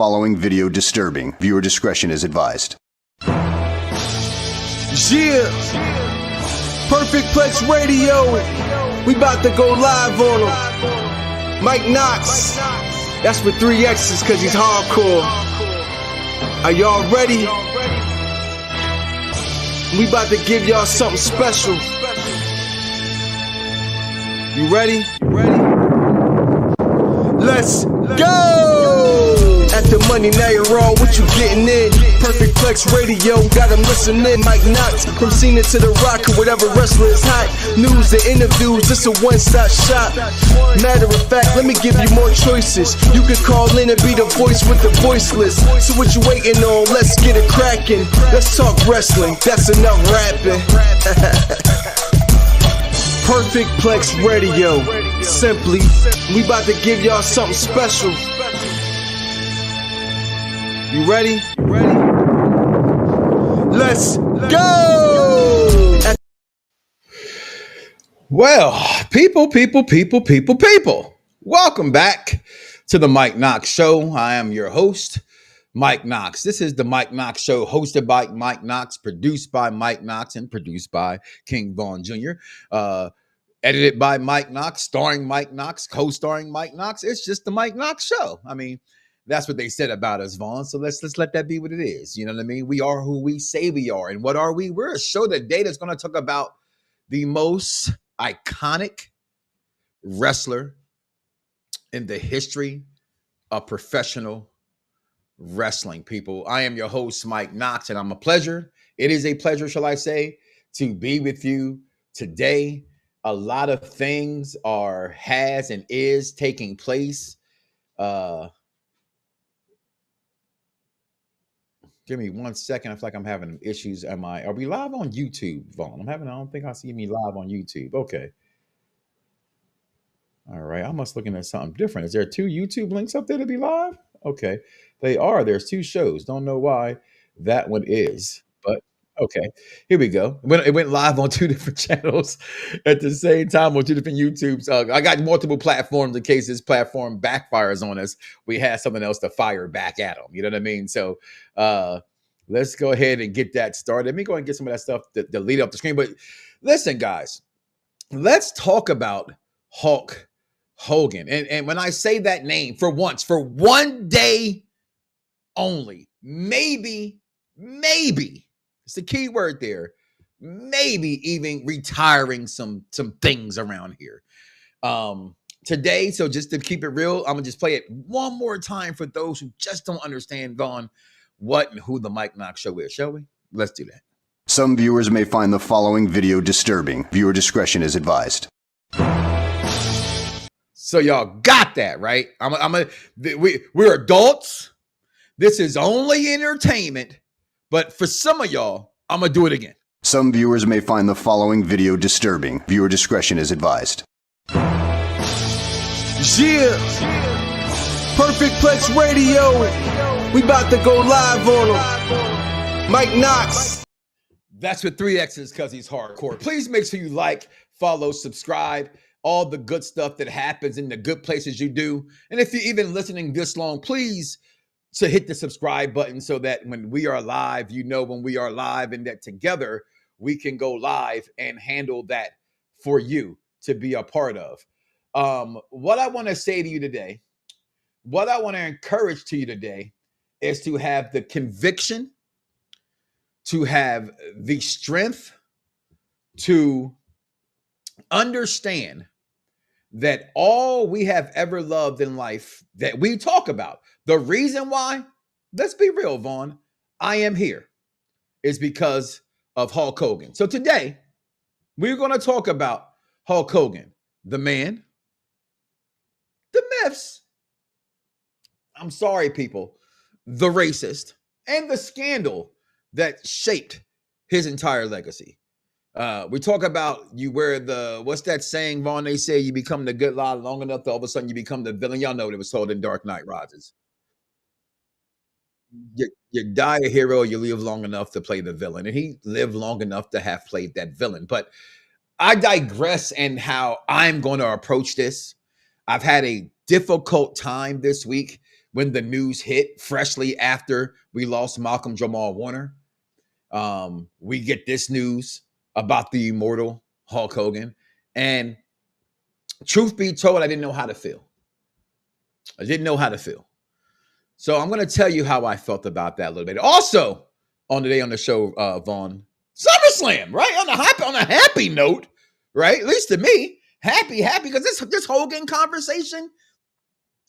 Following video disturbing. Viewer discretion is advised. Yeah, Perfect Plex Radio. We about to go live on him. Mike Knoxxx. That's with 3 X's cause he's hardcore. Are y'all ready? We about to give y'all something special. You ready? Let's go! At the money, now you're all what you getting in. Perfect Plex Radio, got them listening. Mike Knoxxx, from Cena to the Rock, or whatever wrestler is hot. News and interviews, this a one-stop shop. Matter of fact, let me give you more choices. You could call in and be the voice with the voiceless. So what you waiting on? Let's get it cracking. Let's talk wrestling, that's enough rapping. Perfect Plex Radio. Simply, we about to give y'all something special. You ready? Let's go! Well, people. Welcome back to the Mike Knoxxx Show. I am your host, Mike Knoxxx. This is the Mike Knoxxx Show, hosted by Mike Knoxxx, produced by Mike Knoxxx, and produced by King Vaughn Jr. Edited by Mike Knoxxx, starring Mike Knoxxx, co-starring Mike Knoxxx. It's just the Mike Knoxxx Show. I mean, that's what they said about us, Vaughn. So let's let that be what it is. You know what I mean? We are who we say we are. And what are we? We're a show today that's going to talk about the most iconic wrestler in the history of professional wrestling, people. I am your host, Mike Knoxxx, and I'm a pleasure. It is a pleasure, shall I say, to be with you today. A lot of things has and is taking place. Give me 1 second. I feel like I'm having issues. Are we live on YouTube, Vaughn? I don't think I see me live on YouTube. Okay. All right. I must looking at something different. Is there 2 YouTube links up there to be live? Okay. They are. There's 2 shows. Don't know why that one is, but okay. Here we go. It went live on 2 different channels at the same time on 2 different YouTubes. I got multiple platforms in case this platform backfires on us. We had something else to fire back at them. You know what I mean? So let's go ahead and get that started. Let me go and get some of that stuff to lead up the screen. But listen, guys, let's talk about Hulk Hogan. And when I say that name for once, for one day only, maybe, it's the key word there, maybe even retiring some things around here. Today, so just to keep it real, I'm going to just play it one more time for those who just don't understand, Vaughn, what and who the Mike Knoxxx Show is, shall we? Let's do that. Some viewers may find the following video disturbing. Viewer discretion is advised. So y'all got that, right? We're adults. This is only entertainment. But for some of y'all, I'm going to do it again. Some viewers may find the following video disturbing. Viewer discretion is advised. Yeah, Perfect Plex Radio. We about to go live on him. Mike Knoxxx. That's with 3 X's because he's hardcore. Please make sure you like, follow, subscribe, all the good stuff that happens in the good places you do. And if you're even listening this long, please hit the subscribe button so that when we are live, you know when we are live, and that together we can go live and handle that for you to be a part of. What I want to say to you today, what I want to encourage to you today is to have the conviction, to have the strength to understand that all we have ever loved in life that we talk about, the reason why, let's be real, Vaughn, I am here is because of Hulk Hogan. So today, we're going to talk about Hulk Hogan, the man, the myths, I'm sorry, people, the racist, and the scandal that shaped his entire legacy. We talk about you wear what's that saying, Vaughn? They say you become the good guy long enough to all of a sudden you become the villain. Y'all know what it was told in Dark Knight Rises. You die a hero, you live long enough to play the villain. And he lived long enough to have played that villain. But I digress in how I'm going to approach this. I've had a difficult time this week when the news hit freshly after we lost Malcolm Jamal Warner. We get this news about the immortal Hulk Hogan. And truth be told, I didn't know how to feel. I didn't know how to feel. So I'm going to tell you how I felt about that a little bit. Also, on today on the show, Vaughn, SummerSlam, right? On a happy note, right? At least to me, happy, because this Hogan conversation,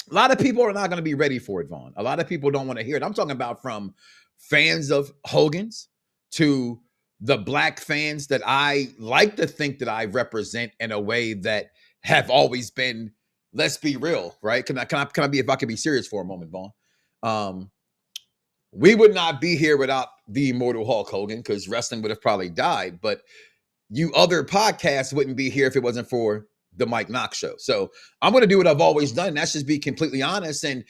a lot of people are not going to be ready for it, Vaughn. A lot of people don't want to hear it. I'm talking about from fans of Hogan's to the black fans that I like to think that I represent in a way that have always been, let's be real, right? Can I be, if I can be serious for a moment, Vaughn? We would not be here without the immortal Hulk Hogan, because wrestling would have probably died. But you other podcasts wouldn't be here if it wasn't for the Mike Knoxxx Show. So I'm going to do what I've always done. And that's just be completely honest and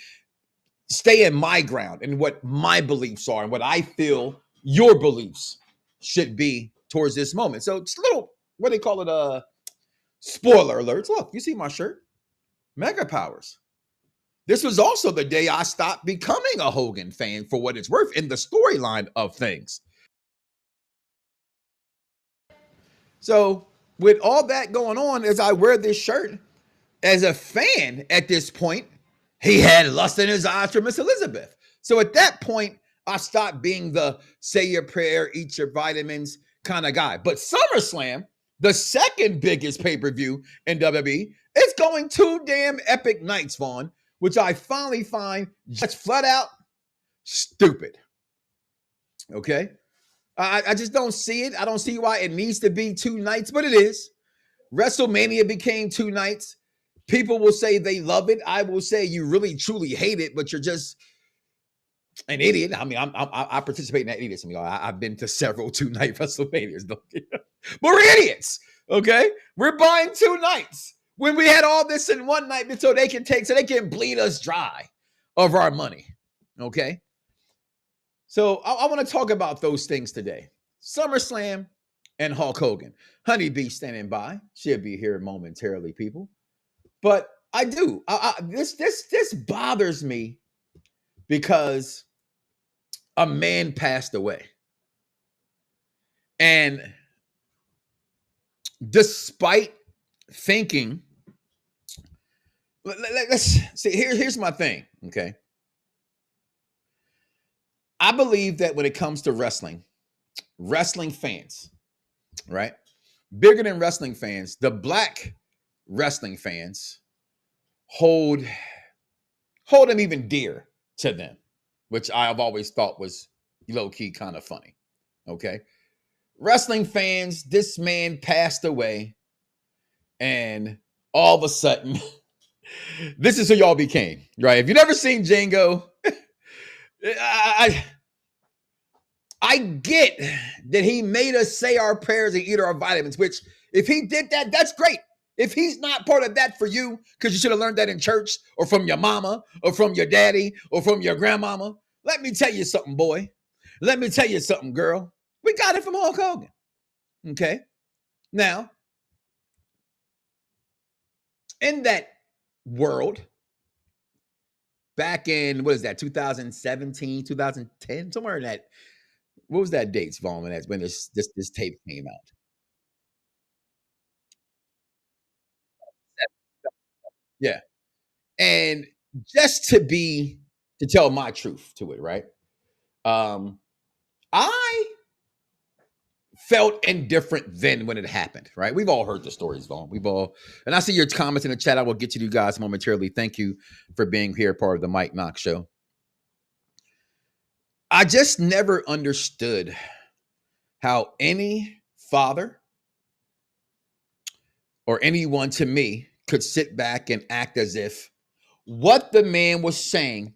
stay in my ground and what my beliefs are and what I feel your beliefs should be towards this moment. So it's a little, what do they call it? Spoiler alerts. Look, you see my shirt, Mega Powers. This was also the day I stopped becoming a Hogan fan for what it's worth in the storyline of things. So with all that going on, as I wear this shirt, as a fan at this point, he had lust in his eyes for Miss Elizabeth. So at that point, I stopped being the say your prayer, eat your vitamins kind of guy. But SummerSlam, the second biggest pay-per-view in WWE, it's going 2 damn epic nights, Vaughn, which I finally find just flat out stupid. Okay? I just don't see it. I don't see why it needs to be 2 nights, but it is. WrestleMania became 2 nights. People will say they love it. I will say you really, truly hate it, but you're just an idiot. I mean, I participate in that idiots. I mean, I've been to several 2-night WrestleManias, but we're idiots. Okay? We're buying 2 nights when we had all this in 1 night so they can bleed us dry of our money. Okay? So I want to talk about those things today. SummerSlam and Hulk Hogan. Honeybee standing by. She'll be here momentarily, people. But I do. This bothers me because a man passed away. And despite thinking, let's see, here's my thing, okay? I believe that when it comes to wrestling fans, right? Bigger than wrestling fans, the black wrestling fans hold them even dear to them, which I've always thought was low-key kind of funny, okay? Wrestling fans, this man passed away, and all of a sudden, this is who y'all became, right? If you've never seen Django, I get that he made us say our prayers and eat our vitamins, which if he did that, that's great. If he's not part of that for you, because you should have learned that in church or from your mama or from your daddy or from your grandmama, let me tell you something, boy. Let me tell you something, girl. We got it from Hulk Hogan. Okay? Now, in that world, back in, 2017, 2010, somewhere in that, what was that date, Vaughn, when this tape came out? Yeah. And just to tell my truth to it, right? I felt indifferent then when it happened, right? We've all heard the stories, Vaughn. And I see your comments in the chat. I will get to you guys momentarily. Thank you for being here, part of the Mike Knoxxx Show. I just never understood how any father or anyone to me could sit back and act as if what the man was saying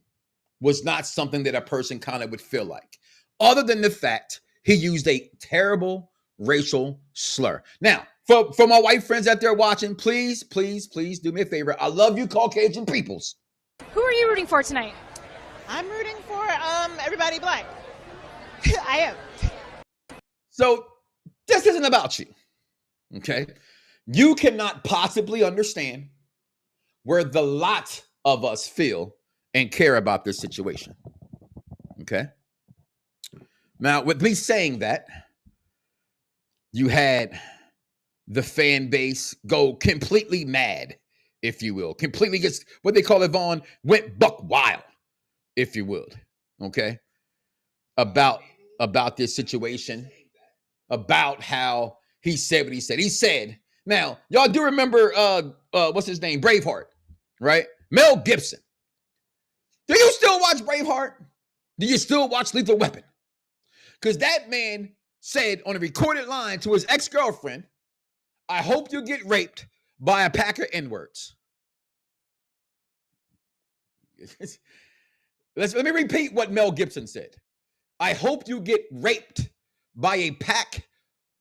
was not something that a person kind of would feel like, other than the fact he used a terrible racial slur. Now, for my white friends out there watching, please do me a favor. I love you, Caucasian peoples. Who are you rooting for tonight? I'm rooting for everybody black. I am. So this isn't about you, okay? You cannot possibly understand where the lot of us feel and care about this situation. Okay. Now, with me saying that, you had the fan base go completely mad, if you will. Completely gets what they call it, Vaughn, went buck wild, if you would. Okay. About this situation, about how he said what he said. He said, now, y'all do remember what's his name? Braveheart, right? Mel Gibson. Do you still watch Braveheart? Do you still watch Lethal Weapon? Because that man said on a recorded line to his ex-girlfriend, I hope you get raped by a pack of N-words. Let me repeat what Mel Gibson said. I hope you get raped by a pack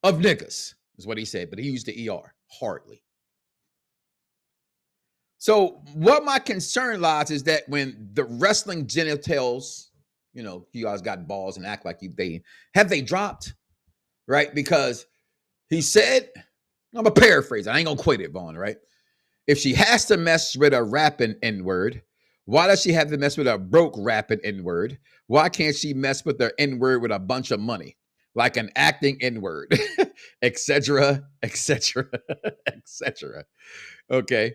of niggas, is what he said, but he used the ER, hardly. So what my concern lies is that when the wrestling genitals, you guys got balls and act like they dropped, right? Because he said, I'm a paraphrase. I ain't gonna quote it, Vaughn, right? If she has to mess with a rapping N-word, why does she have to mess with a broke rapping N-word? Why can't she mess with her N-word with a bunch of money? Like an acting N-word, etc., etc., etc. Okay.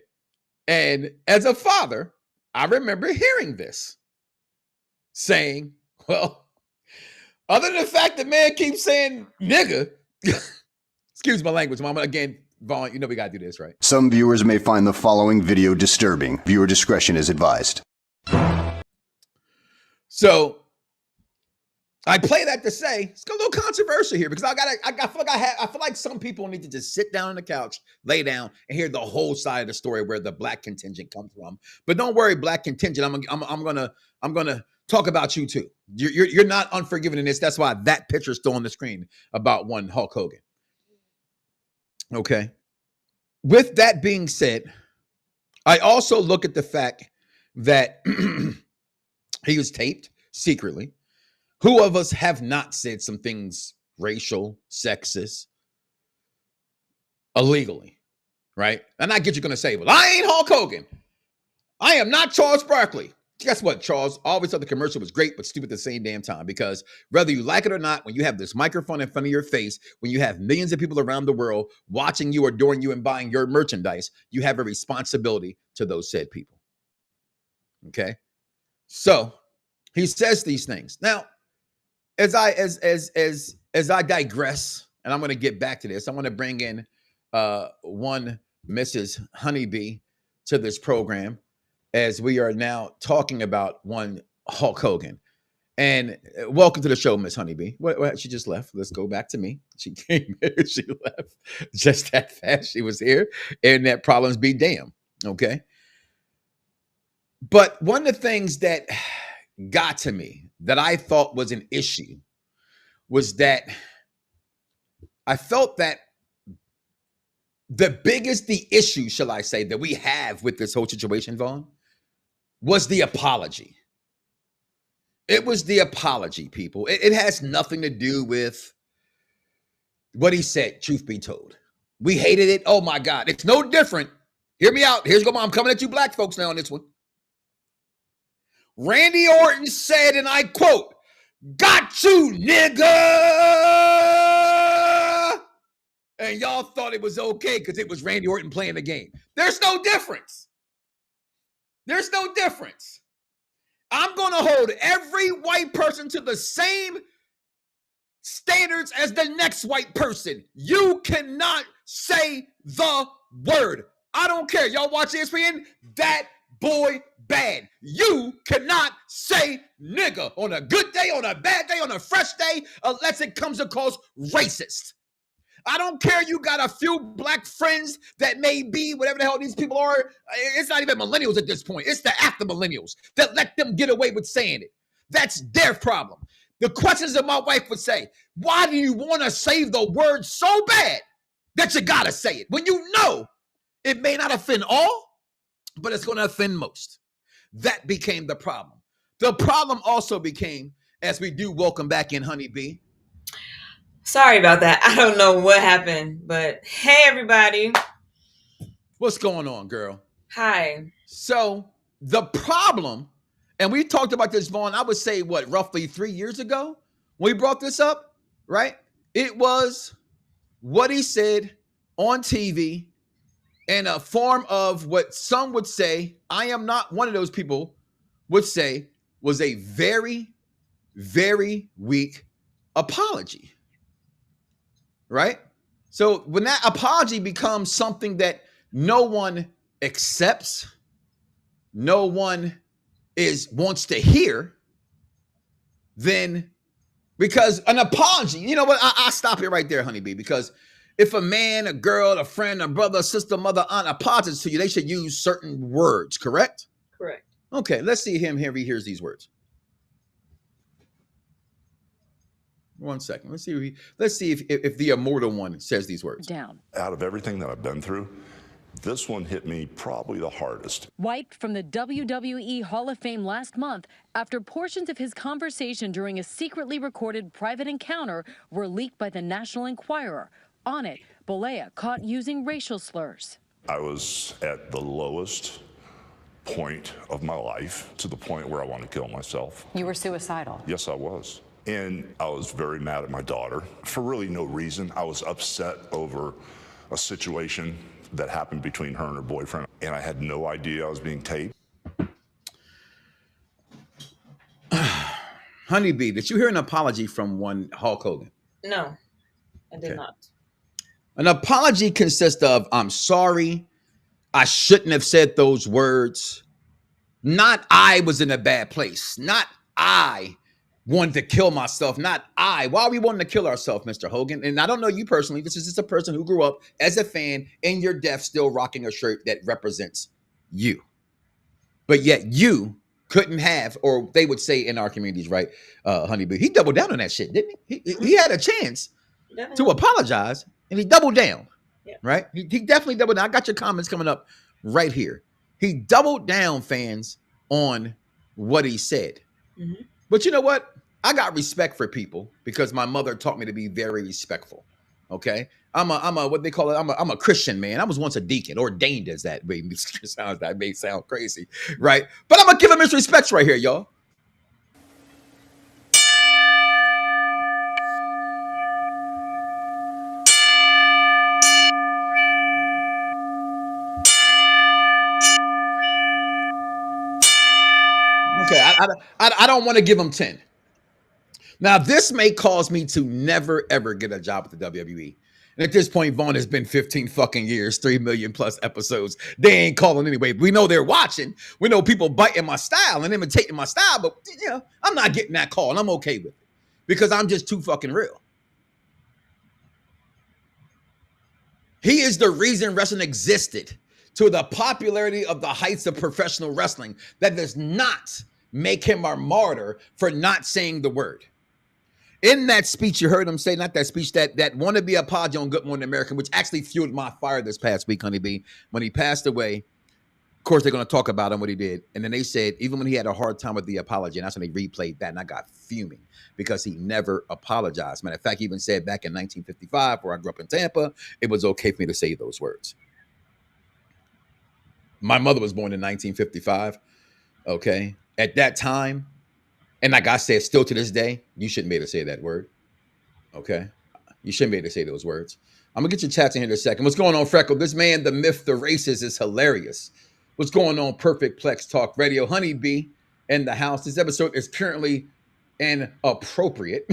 And as a father, I remember hearing this, saying, well, other than the fact that man keeps saying nigga, excuse my language, mama, again, Vaughn, we got to do this, right? Some viewers may find the following video disturbing. Viewer discretion is advised. So I play that to say it's a little controversial here because I feel like some people need to just sit down on the couch, lay down, and hear the whole side of the story where the black contingent comes from. But don't worry, black contingent. I'm gonna talk about you too. You're not unforgiving in this. That's why that picture's still on the screen about one Hulk Hogan. Okay. With that being said, I also look at the fact that he was taped secretly. Who of us have not said some things racial, sexist, illegally, right? And I get you're going to say, well, I ain't Hulk Hogan. I am not Charles Barkley. Guess what, Charles? Always thought the commercial was great, but stupid at the same damn time because whether you like it or not, when you have this microphone in front of your face, when you have millions of people around the world watching you, adoring you, and buying your merchandise, you have a responsibility to those said people. Okay? So he says these things. Now, as I digress, and I'm going to get back to this, I want to bring in one Mrs. Honeybee to this program as we are now talking about one Hulk Hogan. And welcome to the show, Miss Honeybee. She just left. Let's go back to me. She came here. She left just that fast. She was here. Internet problems be damn. Okay. But one of the things that got to me that I thought was an issue was that I felt that the issue, shall I say, that we have with this whole situation, Vaughn, was the apology. It was the apology, people. It has nothing to do with what he said, truth be told. We hated it. Oh, my God. It's no different. Hear me out. I'm coming at you black folks now on this one. Randy Orton said, and I quote, "Got you, nigga!" And y'all thought it was okay because it was Randy Orton playing the game. There's no difference. There's no difference. I'm going to hold every white person to the same standards as the next white person. You cannot say the word. I don't care. Y'all watch ESPN? That boy bad. You cannot say nigga on a good day, on a bad day, on a fresh day, unless it comes across racist. I don't care. You got a few black friends that may be whatever the hell these people are. It's not even millennials at this point. It's the after millennials that let them get away with saying it. That's their problem. The questions that my wife would say, why do you want to say the word so bad that you got to say it when you know it may not offend all, but it's going to offend most? That became the problem. The problem also became, as we do welcome back in Honeybee. Sorry about that. I don't know what happened, but hey, everybody. What's going on, girl? Hi. So the problem, And we talked about this, Vaughn, I would say, roughly 3 years ago when we brought this up, right? It was what he said on TV in a form of what some would say, I am not one of those people, would say was a very, very weak apology, right? So when that apology becomes something that no one accepts, no one wants to hear, then because an apology, you know what? I'll stop it right there, honeybee, because if a man, a girl, a friend, a brother, a sister, mother, aunt apologizes to you, they should use certain words, correct? Correct. Okay, let's see him here. He hears these words. 1 second. Let's see if the immortal one says these words. Down. Out of everything that I've been through, this one hit me probably the hardest. Wiped from the WWE Hall of Fame last month after portions of his conversation during a secretly recorded private encounter were leaked by the National Enquirer. On it, Bollea caught using racial slurs. I was at the lowest point of my life, to the point where I wanted to kill myself. You were suicidal. Yes, I was. And I was very mad at my daughter for really no reason. I was upset over a situation that happened between her and her boyfriend, and I had no idea I was being taped. Honeybee, did you hear an apology from one Hulk Hogan? No, I did not. An apology consists of, I'm sorry, I shouldn't have said those words. Not I was in a bad place. Not I wanted to kill myself. Not I. Why are we wanting to kill ourselves, Mr. Hogan? And I don't know you personally. This is just a person who grew up as a fan in your death still rocking a shirt that represents you. But yet you couldn't have, or they would say in our communities, right, Honeybee, he doubled down on that shit, didn't he? He had a chance to apologize, and he doubled down, right? He definitely doubled down. I got your comments coming up right here. He doubled down, fans, on what he said. Mm-hmm. But you know what? I got respect for people because my mother taught me to be very respectful. Okay, I'm a what they call it. I'm a Christian man. I was once a deacon, ordained as that. That may sound crazy, right? But I'm gonna give him his respects right here, y'all. Okay, I don't want to give him 10. Now, this may cause me to never, ever get a job with the WWE. And at this point, Vaughn, has been 15 fucking years, 3 million plus episodes. They ain't calling anyway. We know they're watching. We know people biting my style and imitating my style. But, you know, I'm not getting that call. And I'm okay with it because I'm just too fucking real. He is the reason wrestling existed, to the popularity of the heights of professional wrestling. That does not make him a martyr for not saying the word. In that speech, you heard him say, not that speech, that wannabe apology on Good Morning America, which actually fueled my fire this past week, Honeybee. When he passed away, of course, they're going to talk about him, what he did. And then they said, even when he had a hard time with the apology, and that's when they replayed that, and I got fuming because he never apologized. Matter of fact, he even said back in 1955, where I grew up in Tampa, it was okay for me to say those words. My mother was born in 1955, okay? At that time, and like I said, still to this day, you shouldn't be able to say that word. Okay? You shouldn't be able to say those words. I'm going to get your chats in here in a second. What's going on, Freckle? This man, the myth, the racist, is hilarious. What's going on, Perfect Plex Talk Radio? Honeybee in the house. This episode is currently inappropriate.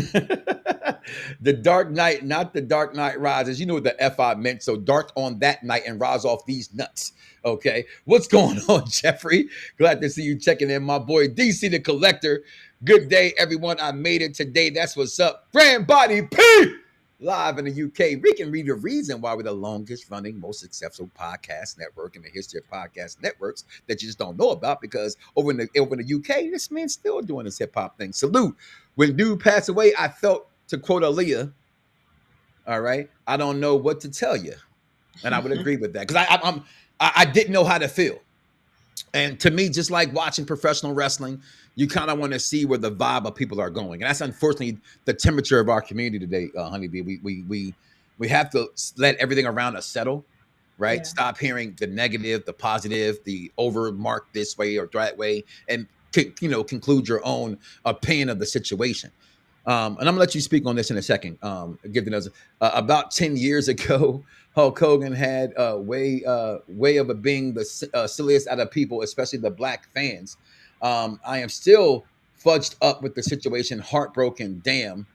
The Dark Knight, not the Dark Knight Rises. You know what the F I meant. So dark on that night and rise off these nuts. Okay. What's going on, Jeffrey? Glad to see you checking in. My boy, DC the Collector. Good day, everyone. I made it today. That's what's up. Grand Body P! Live in the UK. We can read the reason why we're the longest running, most successful podcast network in the history of podcast networks that you just don't know about, because over in the UK, this man's still doing this hip hop thing. Salute. When dude passed away, I felt, to quote Aaliyah, all right, I don't know what to tell you. And I would agree with that, because I didn't know how to feel. And to me, just like watching professional wrestling, you kind of want to see where the vibe of people are going. And that's unfortunately the temperature of our community today, Honeybee. We have to let everything around us settle, right? Yeah. Stop hearing the negative, the positive, the over marked this way or that way, and conclude your own opinion of the situation. And I'm gonna let you speak on this in a second. Give the notes. About 10 years ago, Hulk Hogan had a way of being the silliest out of people, especially the black fans. I am still fudged up with the situation, heartbroken. Damn.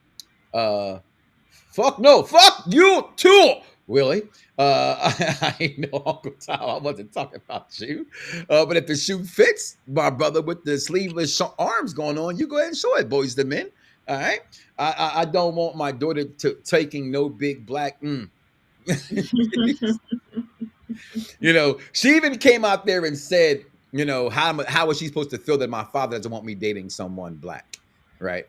Fuck no, fuck you too, Willie. I know, Uncle Tom, I wasn't talking about you. But if the shoe fits, my brother, with the sleeveless arms going on, you go ahead and show it, boys to men. All right. I don't want my daughter taking no big black. She even came out there and said, how is she supposed to feel that my father doesn't want me dating someone black, right?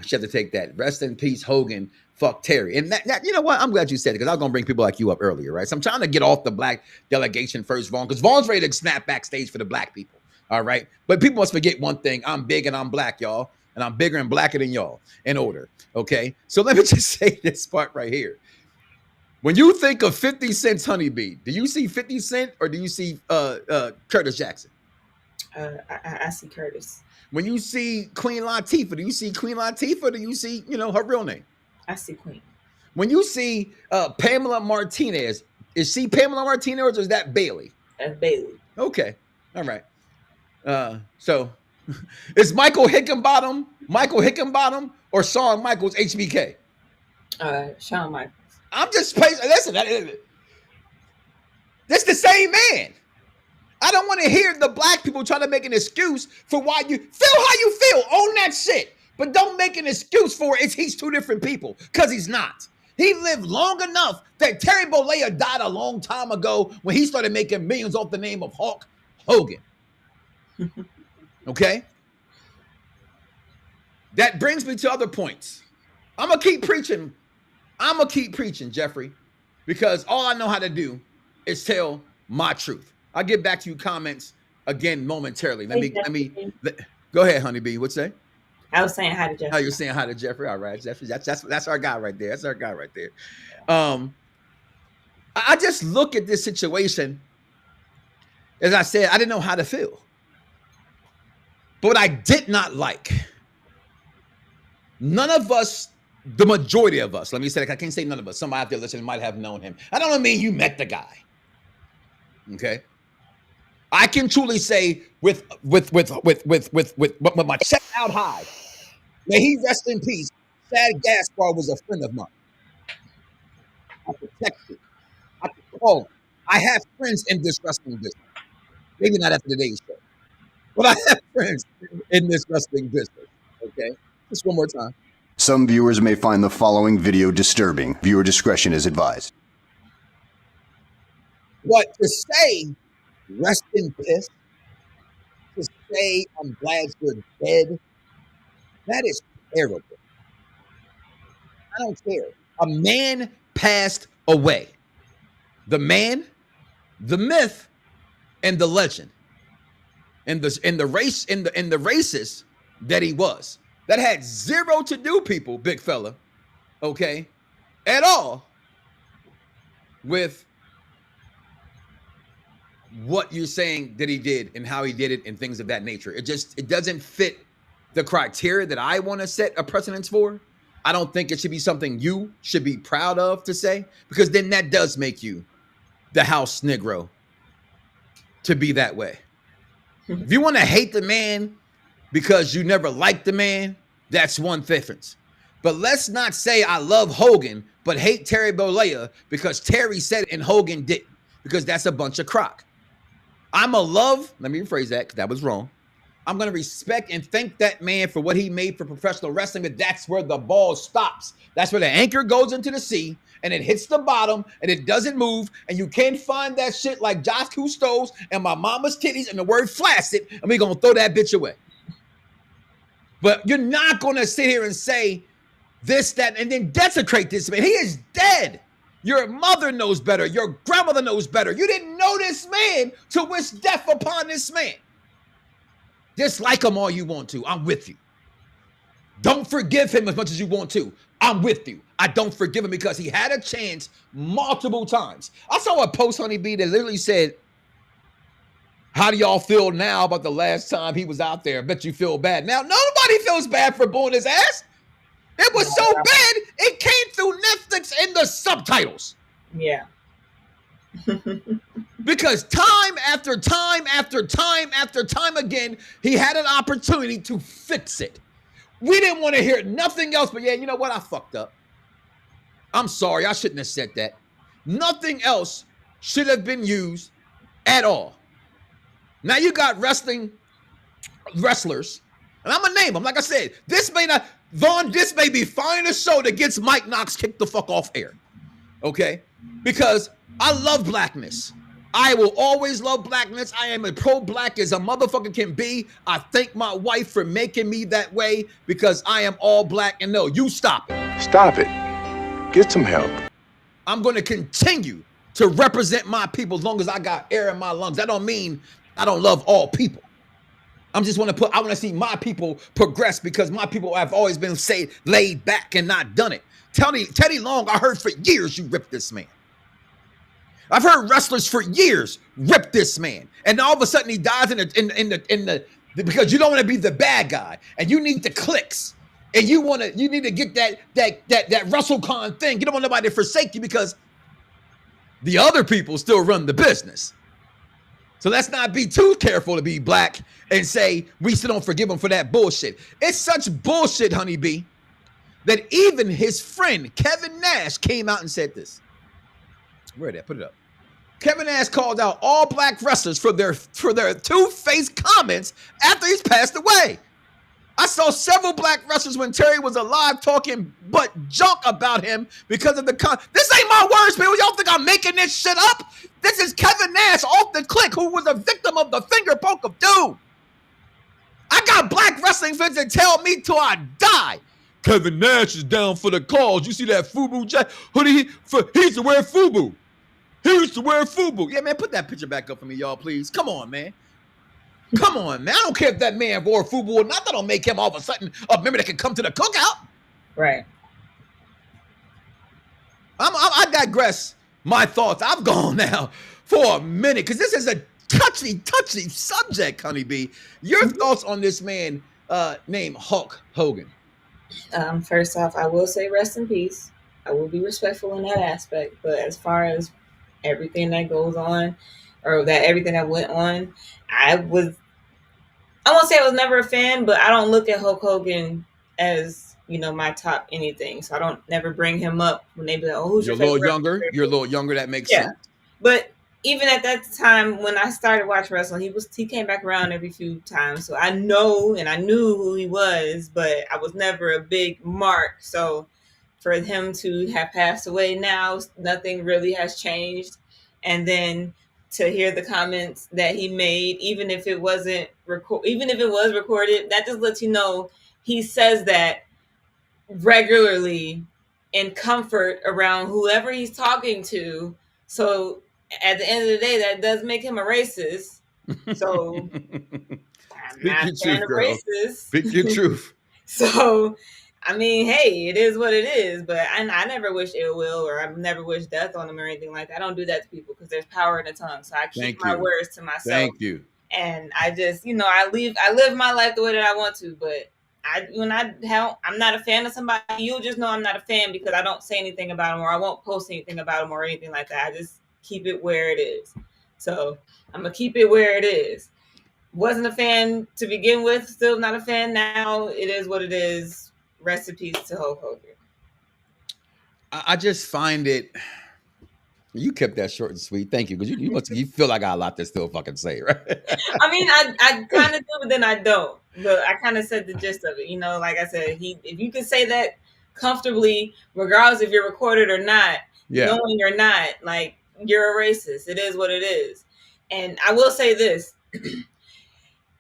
She had to take that. Rest in peace, Hogan. Fuck Terry. And that you know what? I'm glad you said it, because I was gonna bring people like you up earlier, right? So I'm trying to get off the black delegation first, Vaughn, because Vaughn's ready to snap backstage for the black people. All right. But people must forget one thing. I'm big and I'm black, y'all. And I'm bigger and blacker than y'all in order. Okay. So let me just say this part right here. When you think of 50 Cent's Honeybee, do you see 50 Cent or do you see Curtis Jackson? I see Curtis. When you see Queen Latifah, do you see Queen Latifah or do you see, her real name? I see Queen. When you see Pamela Martinez, is she Pamela Martinez or is that Bailey? That's Bailey. Okay. All right. So is Michael Hickenbottom or Shawn Michaels HBK? Shawn Michaels. I'm just listen. That's the same man. I don't want to hear the black people try to make an excuse for why you feel how you feel. Own that shit. But don't make an excuse for it. He's two different people, because he's not. He lived long enough that Terry Bollea died a long time ago when he started making millions off the name of Hulk Hogan. Okay? That brings me to other points. I'm going to keep preaching, Jeffrey, because all I know how to do is tell my truth. I'll get back to you comments again momentarily. Let me go ahead, Honeybee. What's that? I was saying hi to Jeffrey. Oh, you're saying hi to Jeffrey. All right, Jeffrey. That's our guy right there. That's our guy right there. I just look at this situation. As I said, I didn't know how to feel. But what I did not like, none of us, the majority of us, let me say, I can't say none of us. Somebody out there listening might have known him. I don't mean you met the guy. Okay. I can truly say with my chest out high, may he rest in peace. Chad Gaspar was a friend of mine. I protect him. I can call him. I have friends in this wrestling business. Maybe not after today's show, but I have friends in this wrestling business. Okay, just one more time. Some viewers may find the following video disturbing. Viewer discretion is advised. But to say rest in peace, to say I'm glad you're dead, that is terrible. I don't care. A man passed away. The man, the myth, and the legend, and the racist that he was. That had zero to do, people, big fella, okay, at all with what you're saying that he did and how he did it and things of that nature. It doesn't fit the criteria that I want to set a precedence for. I don't think it should be something you should be proud of to say, because then that does make you the house Negro to be that way. If you want to hate the man because you never liked the man, that's one difference. But let's not say I love Hogan but hate Terry Bollea because Terry said it and Hogan didn't, because that's a bunch of crock. I'm a love, let me rephrase that because that was wrong. I'm going to respect and thank that man for what he made for professional wrestling, but that's where the ball stops. That's where the anchor goes into the sea and it hits the bottom and it doesn't move, and you can't find that shit like Josh Cousteau's and my mama's titties and the word flaccid, and we're going to throw that bitch away. But you're not going to sit here and say this, that, and then desecrate this man. He is dead. Your mother knows better. Your grandmother knows better. You didn't know this man to wish death upon this man. Dislike him all you want to. I'm with you. Don't forgive him as much as you want to. I'm with you. I don't forgive him because he had a chance multiple times. I saw a post, Honeybee, that literally said, How do y'all feel now about the last time he was out there? I bet you feel bad. Now, nobody feels bad for booing his ass. It was so bad, it came through Netflix in the subtitles. Yeah. Because time after time after time after time again, he had an opportunity to fix it. We didn't want to hear nothing else, but yeah, you know what? I fucked up. I'm sorry. I shouldn't have said that. Nothing else should have been used at all. Now you got wrestlers, and I'm going to name them. Like I said, this may be fine a show that gets Mike Knoxxx kicked the fuck off air. Okay? Because I love blackness. I will always love blackness. I am as pro-black as a motherfucker can be. I thank my wife for making me that way because I am all black. And no, you stop it. Stop it. Get some help. I'm going to continue to represent my people as long as I got air in my lungs. That don't mean I don't love all people. I want to see my people progress because my people have always been laid back and not done it. Teddy Long, I heard for years you ripped this man. I've heard wrestlers for years rip this man, and all of a sudden he dies in the because you don't want to be the bad guy, and you need the clicks, and you need to get that WrestleCon thing. You don't want nobody to forsake you because the other people still run the business. So let's not be too careful to be black and say we still don't forgive him for that bullshit. It's such bullshit, honeybee, that even his friend Kevin Nash came out and said this. Where did I put it up? Kevin Nash called out all black wrestlers for their two-faced comments after he's passed away. I saw several black wrestlers when Terry was alive talking but junk about him because of this ain't my words, people. Y'all think I'm making this shit up? This is Kevin Nash off the click who was a victim of the finger poke of doom. I got black wrestling fans that tell me till I die. Kevin Nash is down for the cause. You see that FUBU jacket? He used to wear FUBU. He used to wear FUBU. Yeah, man, put that picture back up for me, y'all, please. Come on, man. Come on, man. I don't care if that man wore FUBU or not. That don't make him all of a sudden a member that can come to the cookout. Right. I digress my thoughts. I've gone now for a minute because this is a touchy subject, honeybee. Your thoughts on this man named Hulk Hogan? First off, I will say rest in peace. I will be respectful in that aspect. But as far as everything that goes on, or everything that went on, I won't say I was never a fan, but I don't look at Hulk Hogan as, my top anything. So I don't never bring him up when they be like, oh, who's your favorite? You're a little younger. That makes sense. But even at that time when I started watching wrestling, he came back around every few times. So I know and I knew who he was, but I was never a big mark. So for him to have passed away now, nothing really has changed. And then to hear the comments that he made, even if it was recorded, that just lets you know he says that regularly in comfort around whoever he's talking to. So at the end of the day, that does make him a racist. So I'm not a fan of racists. Speak your truth. So, I mean, hey, it is what it is. But I never wish ill will, or I never wish death on them or anything like that. I don't do that to people because there's power in the tongue. So I keep my words to myself. Thank you. And I just, I live my life the way that I want to. But I'm not a fan of somebody, you'll just know I'm not a fan because I don't say anything about them, or I won't post anything about them or anything like that. I just keep it where it is. So I'm gonna keep it where it is. Wasn't a fan to begin with, still not a fan now. It is what it is. Rest in peace to Hulk Hogan. I just find it. You kept that short and sweet. Thank you, because you feel like I got a lot to still fucking say, right? I mean, I kind of do, but then I don't. But I kind of said the gist of it. Like I said, if you can say that comfortably, regardless if you're recorded or not, knowing you're not, like, you're a racist. It is what it is. And I will say this.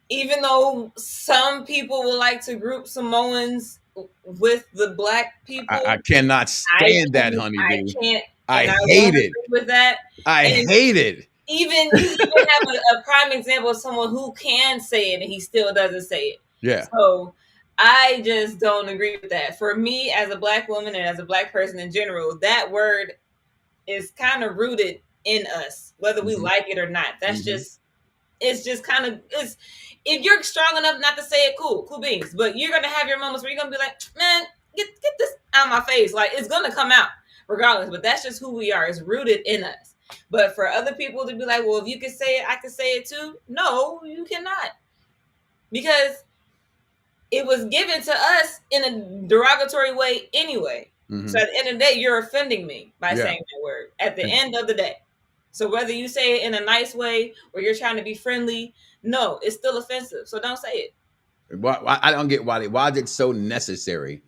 Even though some people would like to group Samoans with the black people, I cannot stand that, honeybee. I can't. I hate it. With that, I hate it. Even you even have a prime example of someone who can say it and he still doesn't say it. Yeah. So I just don't agree with that. For me, as a black woman and as a black person in general, that word is kind of rooted in us, whether we like it or not. That's just it's just kind of, it's, if you're strong enough not to say it, cool beans. But you're gonna have your moments where you're gonna be like, man, get this out of my face. Like, it's gonna come out regardless. But that's just who we are. It's rooted in us. But for other people to be like, well, if you can say it, I can say it too. No, you cannot, because it was given to us in a derogatory way anyway. Mm-hmm. So at the end of the day, you're offending me by saying that word at the end of the day. So whether you say it in a nice way or you're trying to be friendly, no, it's still offensive. So don't say it. I don't get why is it so necessary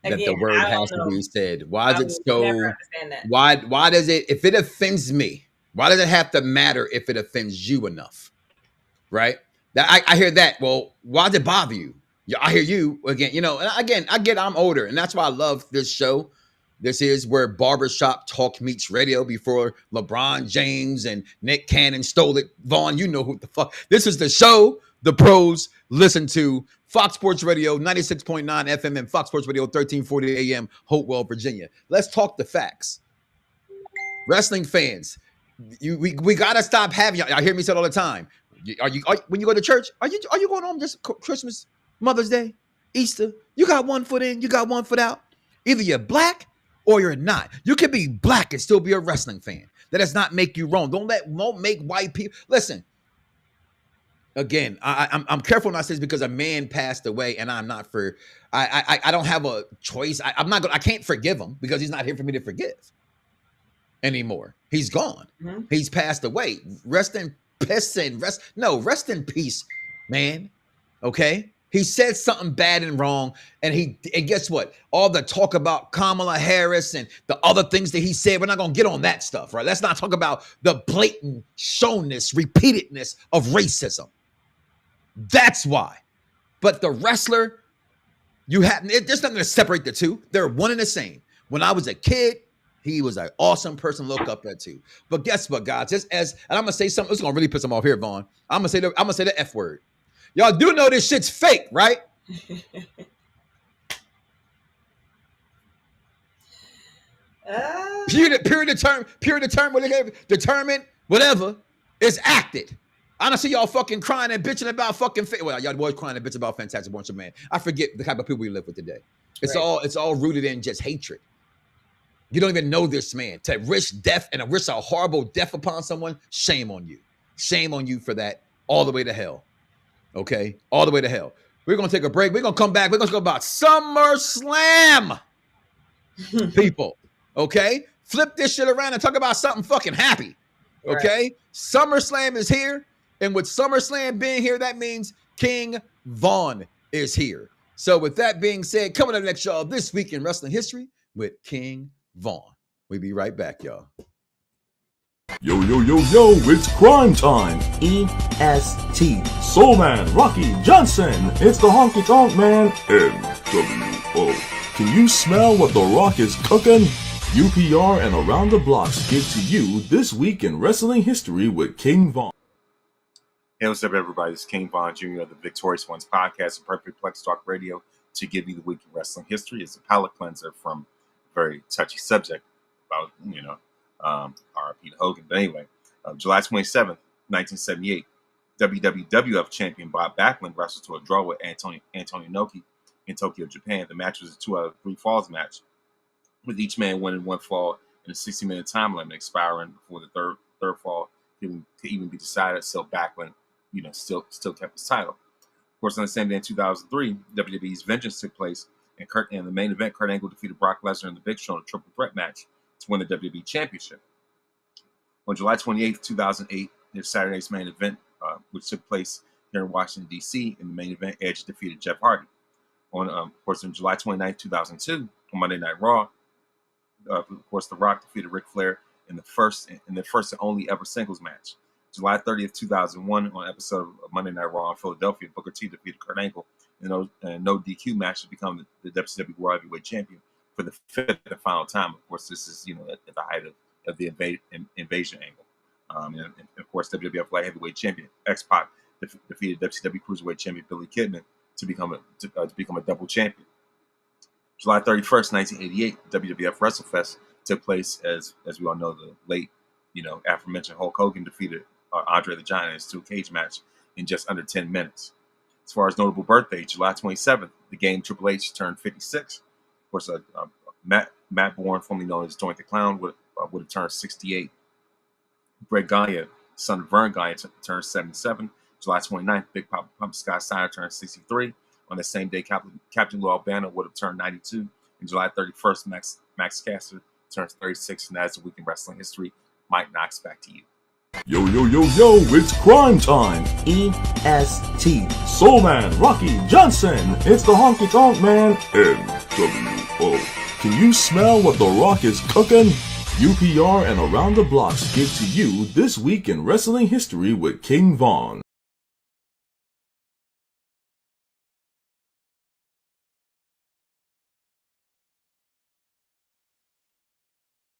that the word has to be said? Why is it so? Never understand that. Why does it? If it offends me, why does it have to matter if it offends you enough? Right? That I hear that. Well, why does it bother you? Yeah, I hear you again. You know, and again, I get I'm older, and that's why I love this show. This is where Barbershop talk meets radio before LeBron James and Nick Cannon stole it. Vaughn, you know who the fuck. This is the show the pros listen to. Fox Sports Radio, 96.9 FM and Fox Sports Radio, 1340 AM, Hopewell, Virginia. Let's talk the facts. Wrestling fans, we got to stop having, y'all hear me say it all the time. When you go to church, are you going home just Christmas, Mother's Day, Easter? You got one foot in, you got one foot out. Either you're black or you're not. You can be black and still be a wrestling fan. That does not make you wrong. Don't make white people. Listen, again, I'm careful when I say this because a man passed away and I'm not for, I don't have a choice. I can't forgive him because he's not here for me to forgive anymore. He's gone. Mm-hmm. He's passed away. Rest in peace, man. Okay? He said something bad and wrong, and guess what? All the talk about Kamala Harris and the other things that he said, we're not going to get on that stuff, right? Let's not talk about the blatant shownness, repeatedness of racism. That's why. But the wrestler, there's nothing to separate the two. They're one and the same. When I was a kid, he was an awesome person to look up at too. But guess what, guys? And I'm gonna say something. It's gonna really piss him off here, Vaughn. I'm gonna say the F word. Y'all do know this shit's fake, right? Period of term, determined, whatever, is acted. I don't see y'all fucking crying and bitching about fucking well, y'all boys crying and bitching about Fantastic Bunch of Man. I forget the type of people we live with today. It's all rooted in just hatred. You don't even know this man. To wish death and wish a horrible death upon someone, shame on you. Shame on you for that all the way to hell. Okay? All the way to hell. We're going to take a break. We're going to come back. We're going to talk about SummerSlam. People. Okay? Flip this shit around and talk about something fucking happy. Okay? Right. SummerSlam is here. And with SummerSlam being here, that means King Vaughn is here. So with that being said, coming up next, y'all, This Week in Wrestling History with King Vaughn. We'll be right back, y'all. Yo, it's crime time. EST. Soul Man, Rocky Johnson. It's the Honky Tonk Man, NWO. Can you smell what The Rock is cooking? UPR and Around the Blocks give to you This Week in Wrestling History with King Vaughn. Hey, what's up, everybody? This is King Vaughn Jr. of the Victorious Ones podcast and Perfect Plex Talk Radio to give you the week in wrestling history. It's a palate cleanser from a very touchy subject about, R.I.P. to Hogan. But anyway, July 27th, 1978, WWF champion Bob Backlund wrestled to a draw with Antonio Inoki in Tokyo, Japan. The match was a 2 out of 3 falls match, with each man winning one fall in a 60-minute time limit, expiring before the third fall could even be decided. So Backlund, still kept his title. Of course, on the same day in 2003, WWE's Vengeance took place, and in the main event, Kurt Angle defeated Brock Lesnar and The Big Show in a triple threat match to win the WWE Championship. On July 28th, 2008, there's Saturday's main event, which took place here in Washington, D.C. In the main event, Edge defeated Jeff Hardy. Of course, on July 29th, 2002, on Monday Night Raw, of course, The Rock defeated Ric Flair in the first and only ever singles match. July 30th, 2001, on an episode of Monday Night Raw in Philadelphia, Booker T defeated Kurt Angle in a no DQ match to become the WCW World Heavyweight Champion for the 5th and final time. Of course, this is at the height of the invasion angle. And of course, WWF Light Heavyweight Champion X-Pac defeated WCW Cruiserweight Champion Billy Kidman to become a double champion. July 31st, 1988, WWF WrestleFest took place as we all know. The late aforementioned Hulk Hogan defeated Andre the Giant in a steel cage match in just under 10 minutes. As far as notable birthdays, July 27th, the game Triple H turned 56. Of course, Matt Bourne, formerly known as Doink the Clown, would have turned 68. Greg Gaia, son of Vern Gaia, turned 77. July 29th, Big Papa Scott Steiner turned 63. On the same day, Captain Lou Albano would have turned 92. And July 31st, Max Caster turns 36. And that's the week in wrestling history. Mike Knoxxx, back to you. Yo, yo, yo, yo, it's crime time. EST. Soul Man, Rocky Johnson. It's the Honky Tonk Man. NWO. Can you smell what The Rock is cooking? UPR and Around the Blocks give to you This Week in Wrestling History with King Von.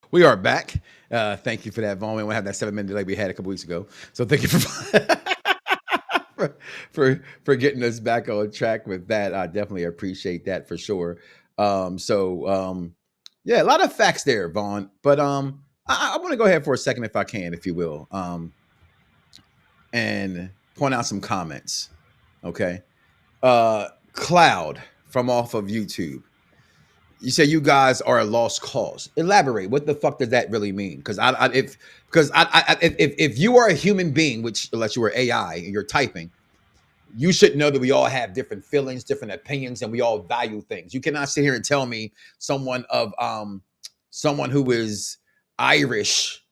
We are back. Thank you for that, Vaughn. We won't have that 7-minute delay we had a couple weeks ago. So thank you for getting us back on track with that. I definitely appreciate that for sure. Yeah, a lot of facts there, Vaughn. But I want to go ahead for a second, if I can, if you will, and point out some comments. Okay. Cloud from off of YouTube. You say you guys are a lost cause. Elaborate. What the fuck does that really mean? Because if you are a human being, which unless you are AI and you're typing, you should know that we all have different feelings, different opinions, and we all value things. You cannot sit here and tell me someone who is Irish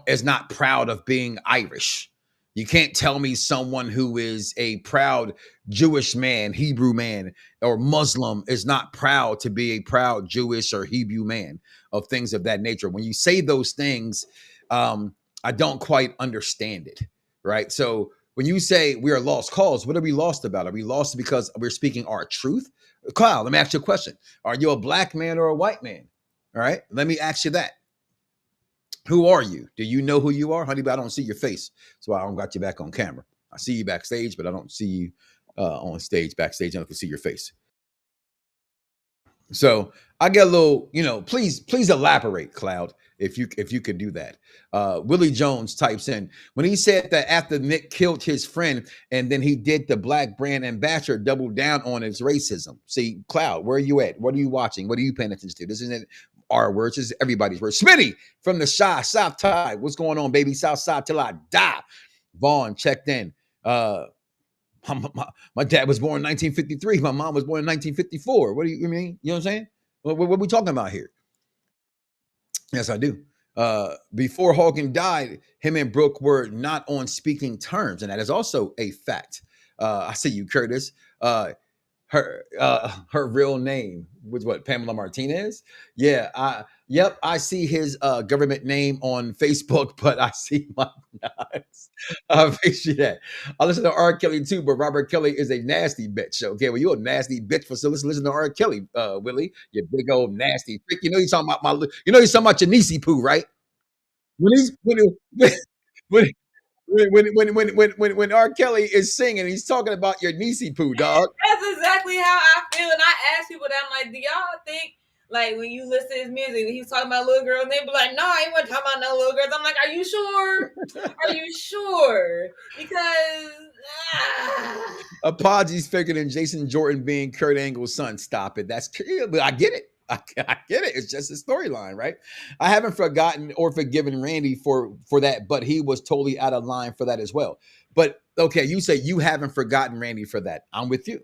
is not proud of being Irish. You can't tell me someone who is a proud Jewish man, Hebrew man, or Muslim is not proud to be a proud Jewish or Hebrew man, of things of that nature. When you say those things, I don't quite understand it, right? So when you say we are lost cause, what are we lost about? Are we lost because we're speaking our truth? Kyle, let me ask you a question. Are you a black man or a white man? All right, let me ask you that. Who are you? Do you know who you are? Honey, but I don't see your face. So I don't got you back on camera. I see you backstage, but I don't see you on stage, backstage. I don't see your face. So I get a little, please elaborate, Cloud, if you could do that. Willie Jones types in, when he said that after Nick killed his friend and then he did the black brand ambassador double down on his racism. See, Cloud, where are you at? What are you watching? What are you paying attention to? This isn't our words. This is everybody's words. Smitty from the Shy South Tide. What's going on, baby? South Side till I die. Vaughn checked in. My dad was born in 1953. My mom was born in 1954. What do you mean? You know what I'm saying? What are we talking about here? Yes, I do. Before Hogan died, him and Brooke were not on speaking terms, and that is also a fact. I see you, Curtis. Her real name was what? Pamela Martinez? Yeah. I see his government name on Facebook, but I see my Knoxxx. I appreciate that. I listen to R. Kelly too, but Robert Kelly is a nasty bitch. Okay, well, you're a nasty bitch for still listen to R. Kelly, Willie. You big old nasty freak. You know he's talking about he's talking about your niecey poo, right? When R. Kelly is singing, he's talking about your niecey poo, dog. That's exactly how I feel. And I ask people that, I'm like, do y'all think, like, when you listen to his music, he's talking about little girls, and they be like, no, he wasn't talking about no little girls. I'm like, are you sure? Are you sure? Because Apologies figure than Jason Jordan being Kurt Angle's son. Stop it. That's but I get it. I get it. It's just a storyline, right? I haven't forgotten or forgiven Randy for that, but he was totally out of line for that as well. But okay, you say you haven't forgotten Randy for that. I'm with you.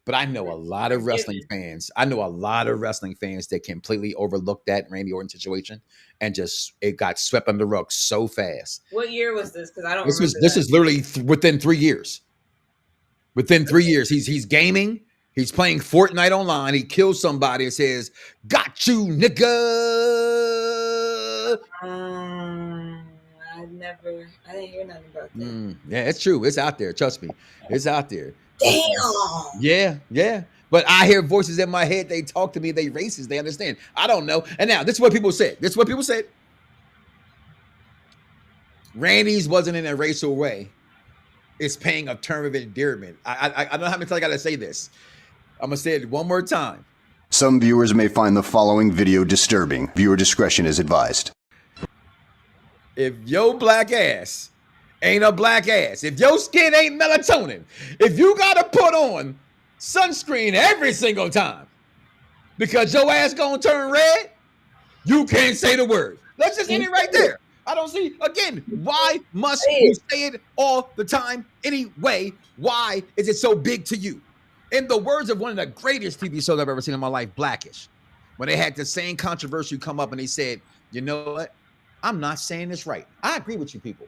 But I know a lot of wrestling fans. I know a lot of wrestling fans that completely overlooked that Randy Orton situation and just it got swept under the rug so fast. What year was this? Because I don't. This is literally within 3 years. Within 3 years, he's gaming. He's playing Fortnite online. He kills somebody and says, "Got you, nigga." I didn't hear nothing about that. Yeah, it's true. It's out there. Trust me, it's out there. Damn. Yeah. But I hear voices in my head. They talk to me. They racist. They understand. I don't know. And now this is what people said. Randy's wasn't in a racial way. It's paying a term of endearment. I don't know how many times I got to say this. I'm going to say it one more time. Some viewers may find the following video disturbing. Viewer discretion is advised. If your black ass ain't a black ass. If your skin ain't melatonin, if you gotta put on sunscreen every single time because your ass gonna turn red, you can't say the word. Let's just end it right there. I don't see, again, why must you say it all the time anyway? Why is it so big to you? In the words of one of the greatest TV shows I've ever seen in my life, Blackish, when they had the same controversy come up and he said, you know what? I'm not saying this right. I agree with you people.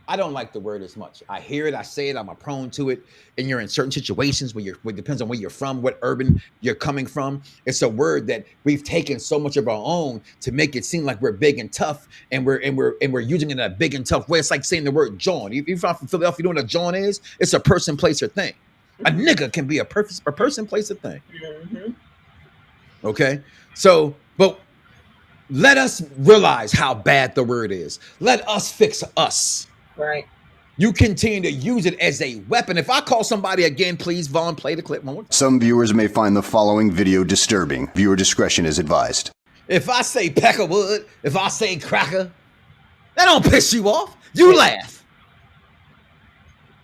I don't like the word as much. I hear it, I say it, I'm prone to it. And you're in certain situations where it depends on where you're from, what urban you're coming from. It's a word that we've taken so much of our own to make it seem like we're big and tough, and we're using it in a big and tough way. It's like saying the word John. If you're from Philadelphia, you know what a John is? It's a person, place, or thing. A nigga can be a person, place, or thing. Mm-hmm. Okay? So, but let us realize how bad the word is. Let us fix us. Right. You continue to use it as a weapon. If I call somebody again, please, Vaughn, play the clip one more time. Some viewers may find the following video disturbing. Viewer discretion is advised. If I say peckerwood, if I say cracker, that don't piss you off. You laugh.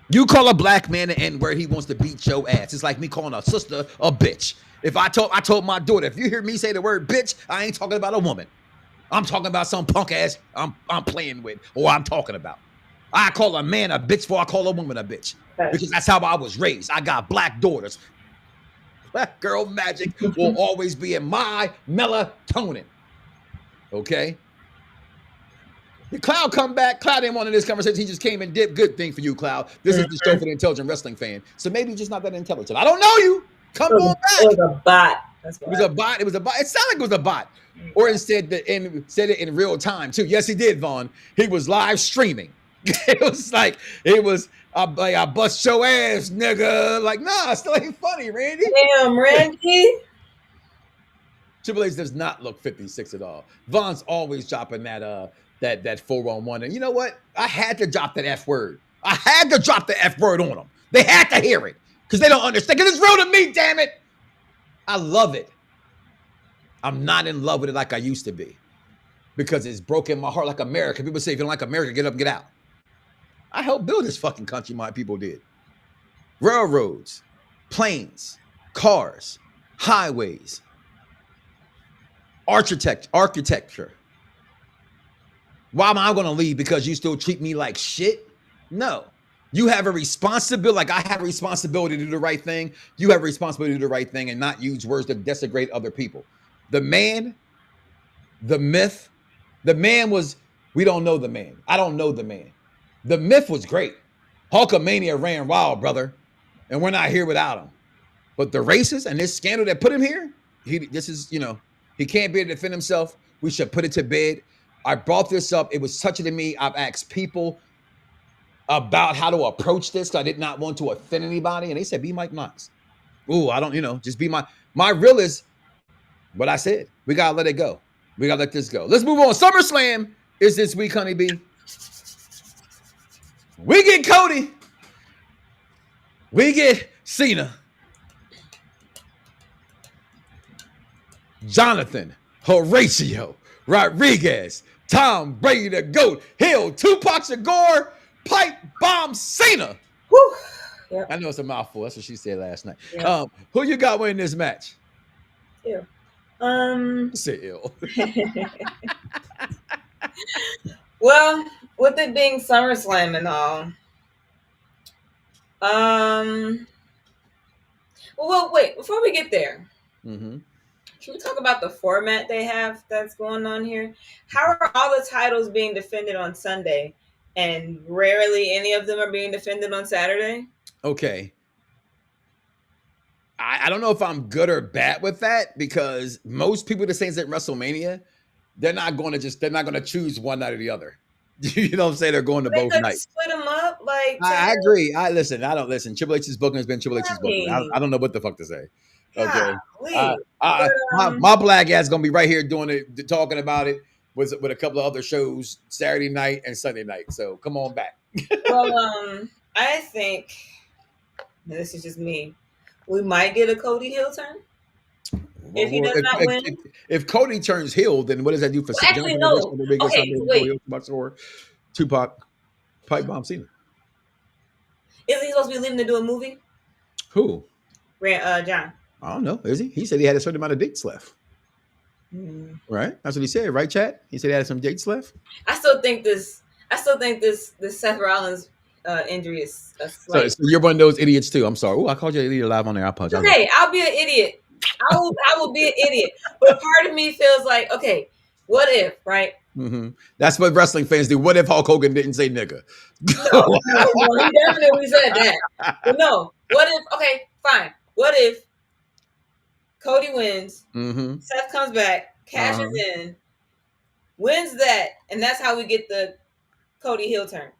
You call a black man the N-word, he wants to beat your ass. It's like me calling a sister a bitch. If I told my daughter, if you hear me say the word bitch, I ain't talking about a woman. I'm talking about some punk ass I'm playing with, or I'm talking about. I call a man a bitch before I call a woman a bitch. Because that's how I was raised. I got black daughters. Black girl magic will always be in my melatonin. Okay? The Cloud come back. Cloud didn't want in this conversation. He just came and dipped. Good thing for you, Cloud. This is the show for the intelligent wrestling fan. So maybe you're just not that intelligent. I don't know you. Come on back. It was a bot. It was a bot. It was a bot. It sounded like it was a bot. Or said it in real time, too. Yes, he did, Vaughn. He was live streaming. It was like, I bust your ass, nigga. Like, nah, it still ain't funny, Randy. Damn, Randy. Triple H does not look 56 at all. Vaughn's always dropping that 4-on-1. And you know what? I had to drop that F word. I had to drop the F word on them. They had to hear it because they don't understand. Because it's real to me, damn it. I love it. I'm not in love with it like I used to be because it's broken my heart like America. People say, if you don't like America, get up and get out. I helped build this fucking country, my people did. Railroads, planes, cars, highways, architecture. Why am I going to leave because you still treat me like shit? No. You have a responsibility, like I have a responsibility to do the right thing. You have a responsibility to do the right thing and not use words that desecrate other people. The man, the myth, the man was, we don't know the man. I don't know the man. The myth was great. Hulkamania ran wild, brother. And we're not here without him. But the racist and this scandal that put him here, he can't be able to defend himself. We should put it to bed. I brought this up. It was touching to me. I've asked people about how to approach this because I did not want to offend anybody. And they said, be Mike Knoxxx. Ooh, I don't, just be my real is what I said. We got to let it go. We got to let this go. Let's move on. SummerSlam is this week, honeybee. We get Cody. We get Cena. Jonathan, Horatio, Rodriguez, Tom Brady, the GOAT, Hill, Tupac Shakur, Pipe Bomb Cena. Woo. Yep. I know it's a mouthful. That's what she said last night. Yep. Who you got winning this match? Yeah. Say ill. Well, with it being SummerSlam and all. Well, wait, before we get there, can we talk about the format they have that's going on here? How are all the titles being defended on Sunday and rarely any of them are being defended on Saturday? Okay. I don't know if I'm good or bad with that because most people that say it's at WrestleMania, they're not going to choose one night or the other. You know what I'm saying? They're going to both nights. Split them up, like I agree. I don't listen. Triple H's booking has been Triple H's booking. I don't know what the fuck to say. Okay. My black ass gonna be right here talking about it with a couple of other shows Saturday night and Sunday night. So come on back. Well, I think this is just me. We might get a Cody Hill turn. If he does not win, if Cody turns heel, then what does that do for? Actually, no. Okay, wait. Tupac. Pipe bomb Cena. Isn't he supposed to be leaving to do a movie? Who? John. I don't know. Is he? He said he had a certain amount of dates left. Right? That's what he said, right, chat? He said he had some dates left. I still think this Seth Rollins injury is a slight. So you're one of those idiots too. I'm sorry. Oh, I called you an idiot live on there. I apologize. Okay, I'll be an idiot. I will be an idiot. But part of me feels like, okay, what if, right? Mm-hmm. That's what wrestling fans do. What if Hulk Hogan didn't say nigga? No, he definitely said that. But no, what if? Okay, fine. What if Cody wins? Mm-hmm. Seth comes back, cashes in, wins that, and that's how we get the Cody heel turn.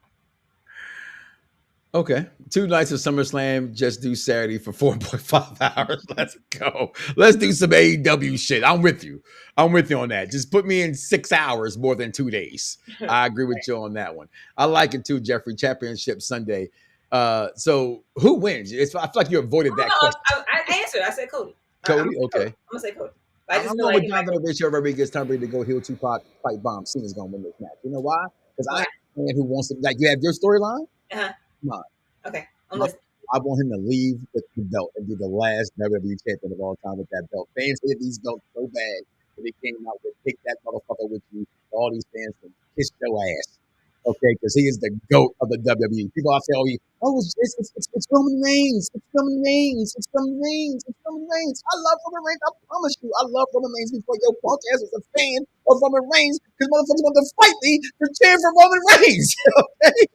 Okay. 2 nights of SummerSlam. Just do Saturday for 4.5 hours. Let's go. Let's do some AEW shit. I'm with you. I'm with you on that. Just put me in 6 hours more than 2 days. I agree with you on that one. I like it too, Jeffrey. Championship Sunday. So who wins? I feel like you avoided that question. I answered. I said Cody. Cody? Okay. I'm going to say Cody. I'm going with Jonathan Rachel Rodriguez. Time ready to go heel Tupac, fight bomb. Cena's going to win this match. You know why? Because I'm a man who wants to, like, you have your storyline? Uh-huh. Come on. Okay. I want him to leave with the belt and be the last WWE champion of all time with that belt. Fans hated these belts so bad that they came out with "Take that motherfucker with you." All these fans can kiss your ass, okay? Because he is the GOAT of the WWE. People are saying, it's Roman Reigns. It's Roman Reigns. It's Roman Reigns. It's Roman Reigns. I love Roman Reigns. I promise you, I love Roman Reigns before your punk ass was a fan of Roman Reigns because motherfuckers want to fight me for cheering for Roman Reigns, okay?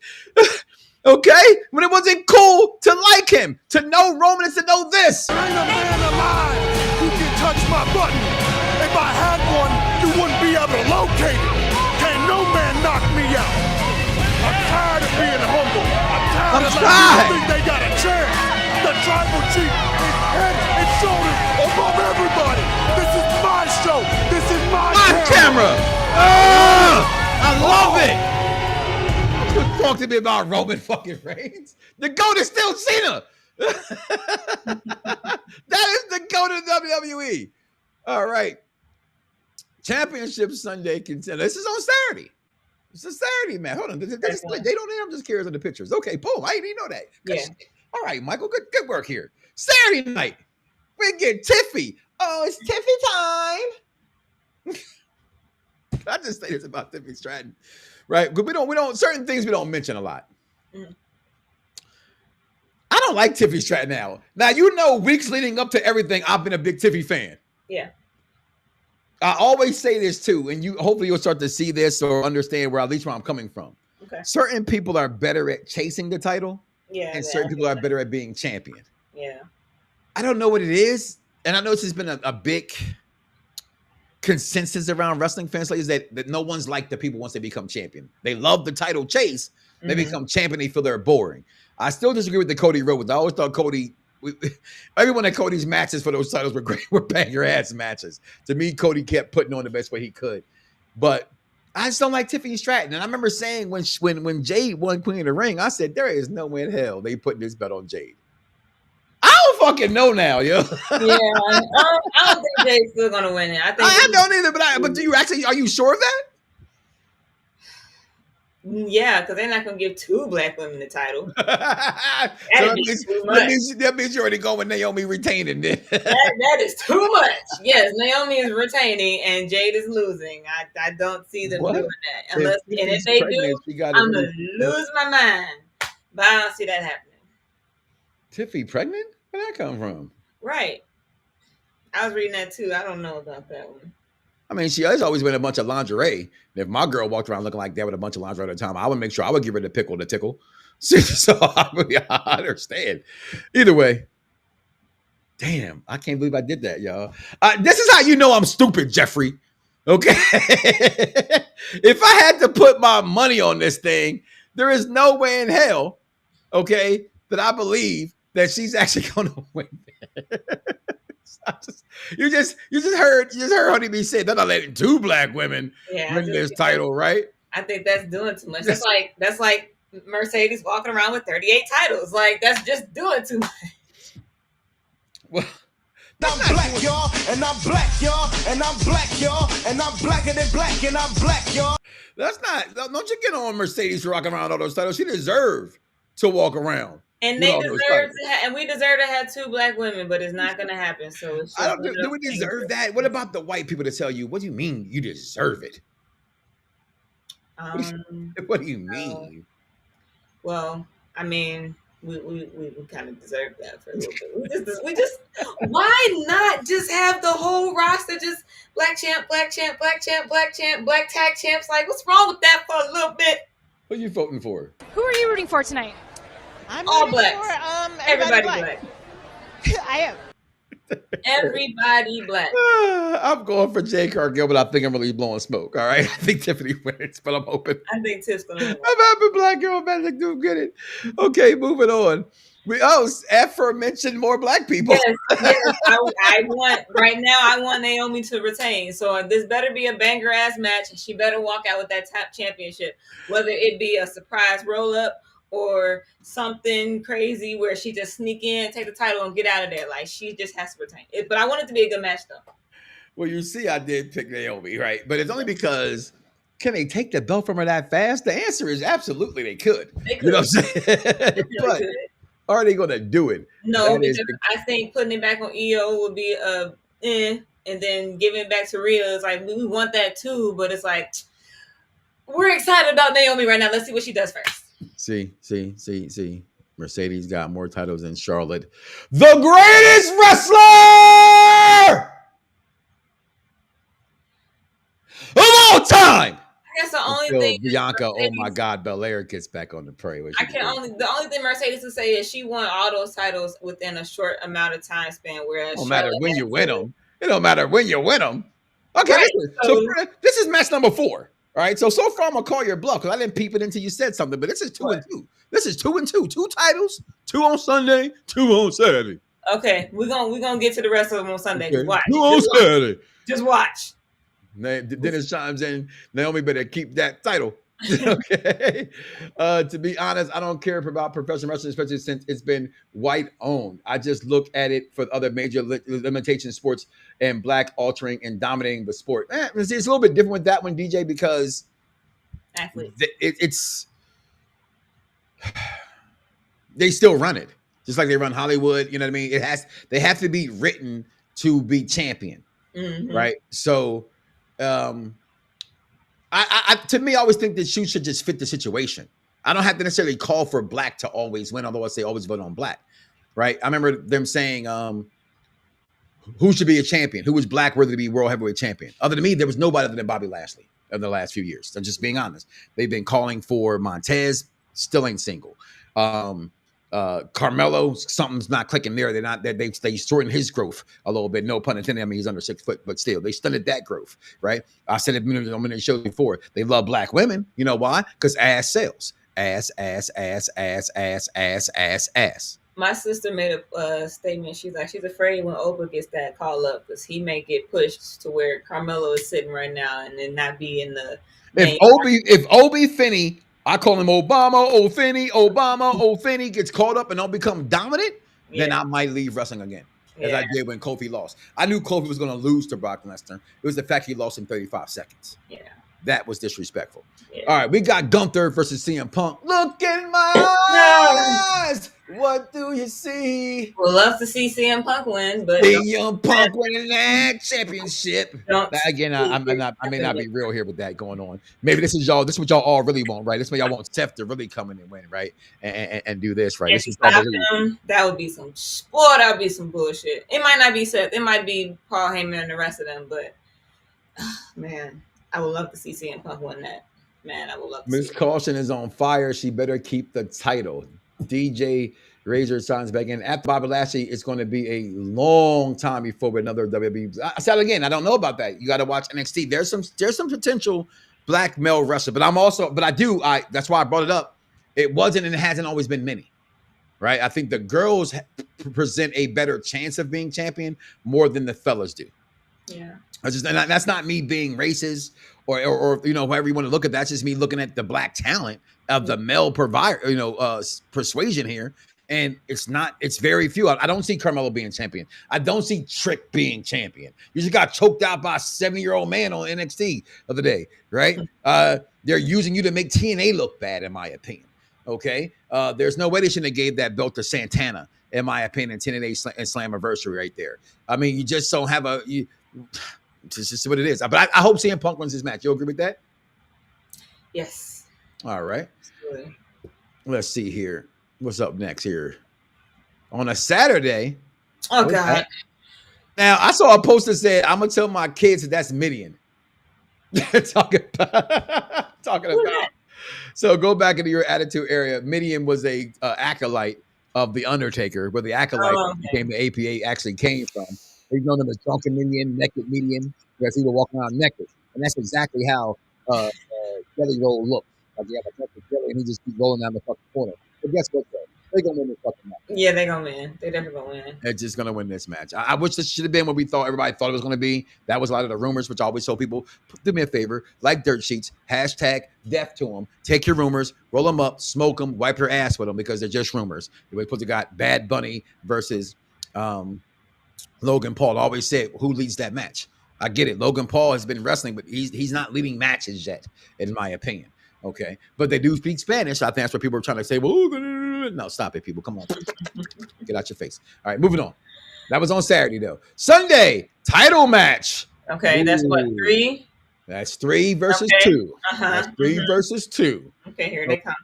Okay? When it wasn't cool to like him, to know Roman is to know this. There ain't a man alive who can touch my button. If I had one, you wouldn't be able to locate it. Can't no man knock me out. I'm tired of being humble. I'm tired of letting people think they got a chance. The tribal chief is head and shoulders above everybody. This is my show. This is my camera. I love it. Talk to me about Roman fucking Reigns. The GOAT is still Cena. That is the GOAT of WWE. All right. Championship Sunday contender. This is on Saturday. It's a Saturday, man. Hold on. They don't. I'm just curious of the pictures. Okay, boom. I didn't even know that. Yeah. All right, Michael. Good work here. Saturday night. We get Tiffy. Oh, it's Tiffy time. I just say this about Tiffy Stratton. Right, because we don't certain things we don't mention a lot. I don't like Tiffy Stratton now. Now weeks leading up to everything, I've been a big Tiffy fan. Yeah. I always say this too, and hopefully you'll start to see this or understand where at least where I'm coming from. Okay. Certain people are better at chasing the title, and certain people are better at being champion. Yeah. I don't know what it is, and I know this has been a big consensus around wrestling fans is that no one's like the people once they become champion. They love the title chase. They become champion. They feel they're boring. I still disagree with the Cody Rhodes. I always thought everyone at Cody's matches for those titles were great. Were banger ass matches. To me, Cody kept putting on the best way he could. But I just don't like Tiffany Stratton. And I remember saying when Jade won Queen of the Ring, I said, there is no way in hell they put this belt on Jade. I don't fucking know now, yo. Yeah, I don't think Jay's still gonna win it. I don't either, but do you actually? Are you sure of that? Yeah, because they're not gonna give 2 black women the title. That means you're already going with Naomi retaining it. that is too much. Yes, Naomi is retaining and Jade is losing. I don't see them doing that unless if they do, I'm gonna lose my mind. But I don't see that happening. Tiffy pregnant? Where'd that come from? Right. I was reading that too. I don't know about that one. I mean, she has always been a bunch of lingerie. And if my girl walked around looking like that with a bunch of lingerie at the time, I would make sure I would give her the pickle to tickle. So I understand. Either way, damn, I can't believe I did that, y'all. This is how you know I'm stupid, Jeffrey. Okay. If I had to put my money on this thing, there is no way in hell, okay, that I believe that she's actually going to win. You just heard Honeybee say they're not letting 2 black women win this title, right? I think that's doing too much. That's like Mercedes walking around with 38 titles. Like that's just doing too much. Well, I'm black, y'all, and I'm black, y'all, and I'm black, y'all, and I'm blacker than black, and I'm black, y'all. That's not. Don't you get on Mercedes for rocking around all those titles? She deserved to walk around. And they deserve to and we deserve to have 2 black women, but it's not going to happen. So it's just I don't. Do we deserve that? What about the white people to tell you? What do you mean you deserve it? What do you mean? Well, I mean, we kind of deserve that for a little bit. We just why not just have the whole roster just black champ, black champ, black champ, black champ, black tag champs? Like, what's wrong with that for a little bit? Who are you voting for? Who are you rooting for tonight? I'm all rooting blacks. for everybody black. I am. Everybody black. I'm going for Jay Cargill, but I think I'm really blowing smoke. All right, I think Tiffany wins, but I'm hoping. I think Tiff's gonna win. I'm happy black girl magic do get it. Okay, moving on. Aforementioned more black people. Yes. I want right now. I want Naomi to retain. So this better be a banger ass match, and she better walk out with that top championship. Whether it be a surprise roll up or something crazy where she just sneak in, take the title, and get out of there. Like, she just has to retain it. But I want it to be a good match, though. Well, you see, I did pick Naomi, right? But it's only because can they take the belt from her that fast? The answer is absolutely they could. They could. You know what I'm saying? But are they going to do it? No, because I think putting it back on EO would be and then giving it back to Rhea is like, we want that too, but it's like, we're excited about Naomi right now. Let's see what she does first. See. Mercedes got more titles than Charlotte. The greatest wrestler of all time. I guess the only thing Bianca, oh my God, Belair gets back on the prey. The only thing Mercedes can say is she won all those titles within a short amount of time span. Whereas no matter when you win them, it don't matter when you win them. Okay, right, this is match number 4. All right, so far I'm gonna call your bluff because I didn't peep it until you said something. But this is 2 and 2. This is 2 and 2. 2 titles, 2 on Sunday, 2 on Saturday. Okay, we're gonna get to the rest of them on Sunday. Okay. Just watch. 2 on Saturday. Just watch. Dennis chimes in. Naomi better keep that title. Okay. To be honest, I don't care about professional wrestling, especially since it's been white owned. I just look at it for other major limitation sports and black altering and dominating the sport. It's a little bit different with that one, DJ, because it's they still run it just like they run Hollywood. You know what I mean? They have to be written to be champion, right? So. I to me, I always think that shoes should just fit the situation. I don't have to necessarily call for black to always win, although I say always vote on black, right? I remember them saying, who should be a champion? Who was black worthy to be world heavyweight champion? Other than me, there was nobody other than Bobby Lashley in the last few years. I'm just being honest. They've been calling for Montez, still ain't single. Carmelo, something's not clicking there. They shortened his growth a little bit. No pun intended. I mean, he's under 6 foot, but still, they stunted that growth, right? I said it on the show before. They love black women. You know why? Because ass sells. Ass. My sister made a statement. She's like, she's afraid when Oprah gets that call up because he may get pushed to where Carmelo is sitting right now and then not be in the. If Obi Finney. I call him Obama, Finney gets caught up and don't become dominant, then I might leave wrestling again, as I did when Kofi lost. I knew Kofi was going to lose to Brock Lesnar. It was the fact he lost in 35 seconds. Yeah. That was disrespectful. Yeah. All right, we got Gunther versus CM Punk. Look in my eyes. What do you see? We'll love to see CM Punk win, but CM Punk winning that championship. Again, I may not be real here with that going on. Maybe this is what y'all all really want, right? This is what y'all want Steph to really come in and win, right? And do this, right? This is that would be some sport. That would be some bullshit. It might not be Seth. It might be Paul Heyman and the rest of them, but man, I would love to see CM Punk win that. Man, I would love to Miss Caution is on fire. She better keep the title. DJ Razor signs back in. After Bobby Lashley, it's going to be a long time before another WWE. I said again, I don't know about that. You got to watch NXT. There's some potential black male wrestler, but that's why I brought it up. It wasn't and it hasn't always been many, right? I think the girls present a better chance of being champion more than the fellas do. Yeah. That's not me being racist or however you want to look at that. That's just me looking at the black talent of the male provider, persuasion here. And it's very few. I don't see Carmelo being champion. I don't see Trick being champion. You just got choked out by a 70-year-old man on NXT the other day, right? They're using you to make TNA look bad, in my opinion. Okay. There's no way they shouldn't have gave that belt to Santana, in my opinion, TNA and Slammiversary right there. I mean, you just don't have it's just what it is. But I hope CM Punk wins this match. You agree with that? Yes. All right. Absolutely. Let's see here. What's up next here? On a Saturday. Oh, God. Now, I saw a post that said, I'm going to tell my kids that that's Midian. talking about. So go back into your attitude area. Midian was a acolyte of The Undertaker, where the acolyte became the APA actually came from. He's known him as Drunken Midian, Naked Midian, because he would walk around naked. And that's exactly how Jelly Roll looks. Like you have a fucking jelly and he just keeps rolling down the fucking corner. But guess what, though? They're going to win this fucking match. Yeah, they're going to win. They're definitely going to win. They're just going to win this match. I wish this should have been what everybody thought it was going to be. That was a lot of the rumors, which I always tell people, do me a favor, like dirt sheets, hashtag death to them. Take your rumors, roll them up, smoke them, wipe your ass with them because they're just rumors. The way people got Bad Bunny versus Logan Paul. I always said, who leads that match? I get it. Logan Paul has been wrestling, but he's not leading matches yet, in my opinion. Okay, but they do speak Spanish. So I think that's what people are trying to say. Well, no, stop it, people. Come on. Get out your face. All right, moving on. That was on Saturday, though. Sunday, title match. Okay, that's what, 3? That's 3 versus 2. That's 3 versus 2. Okay, here they come.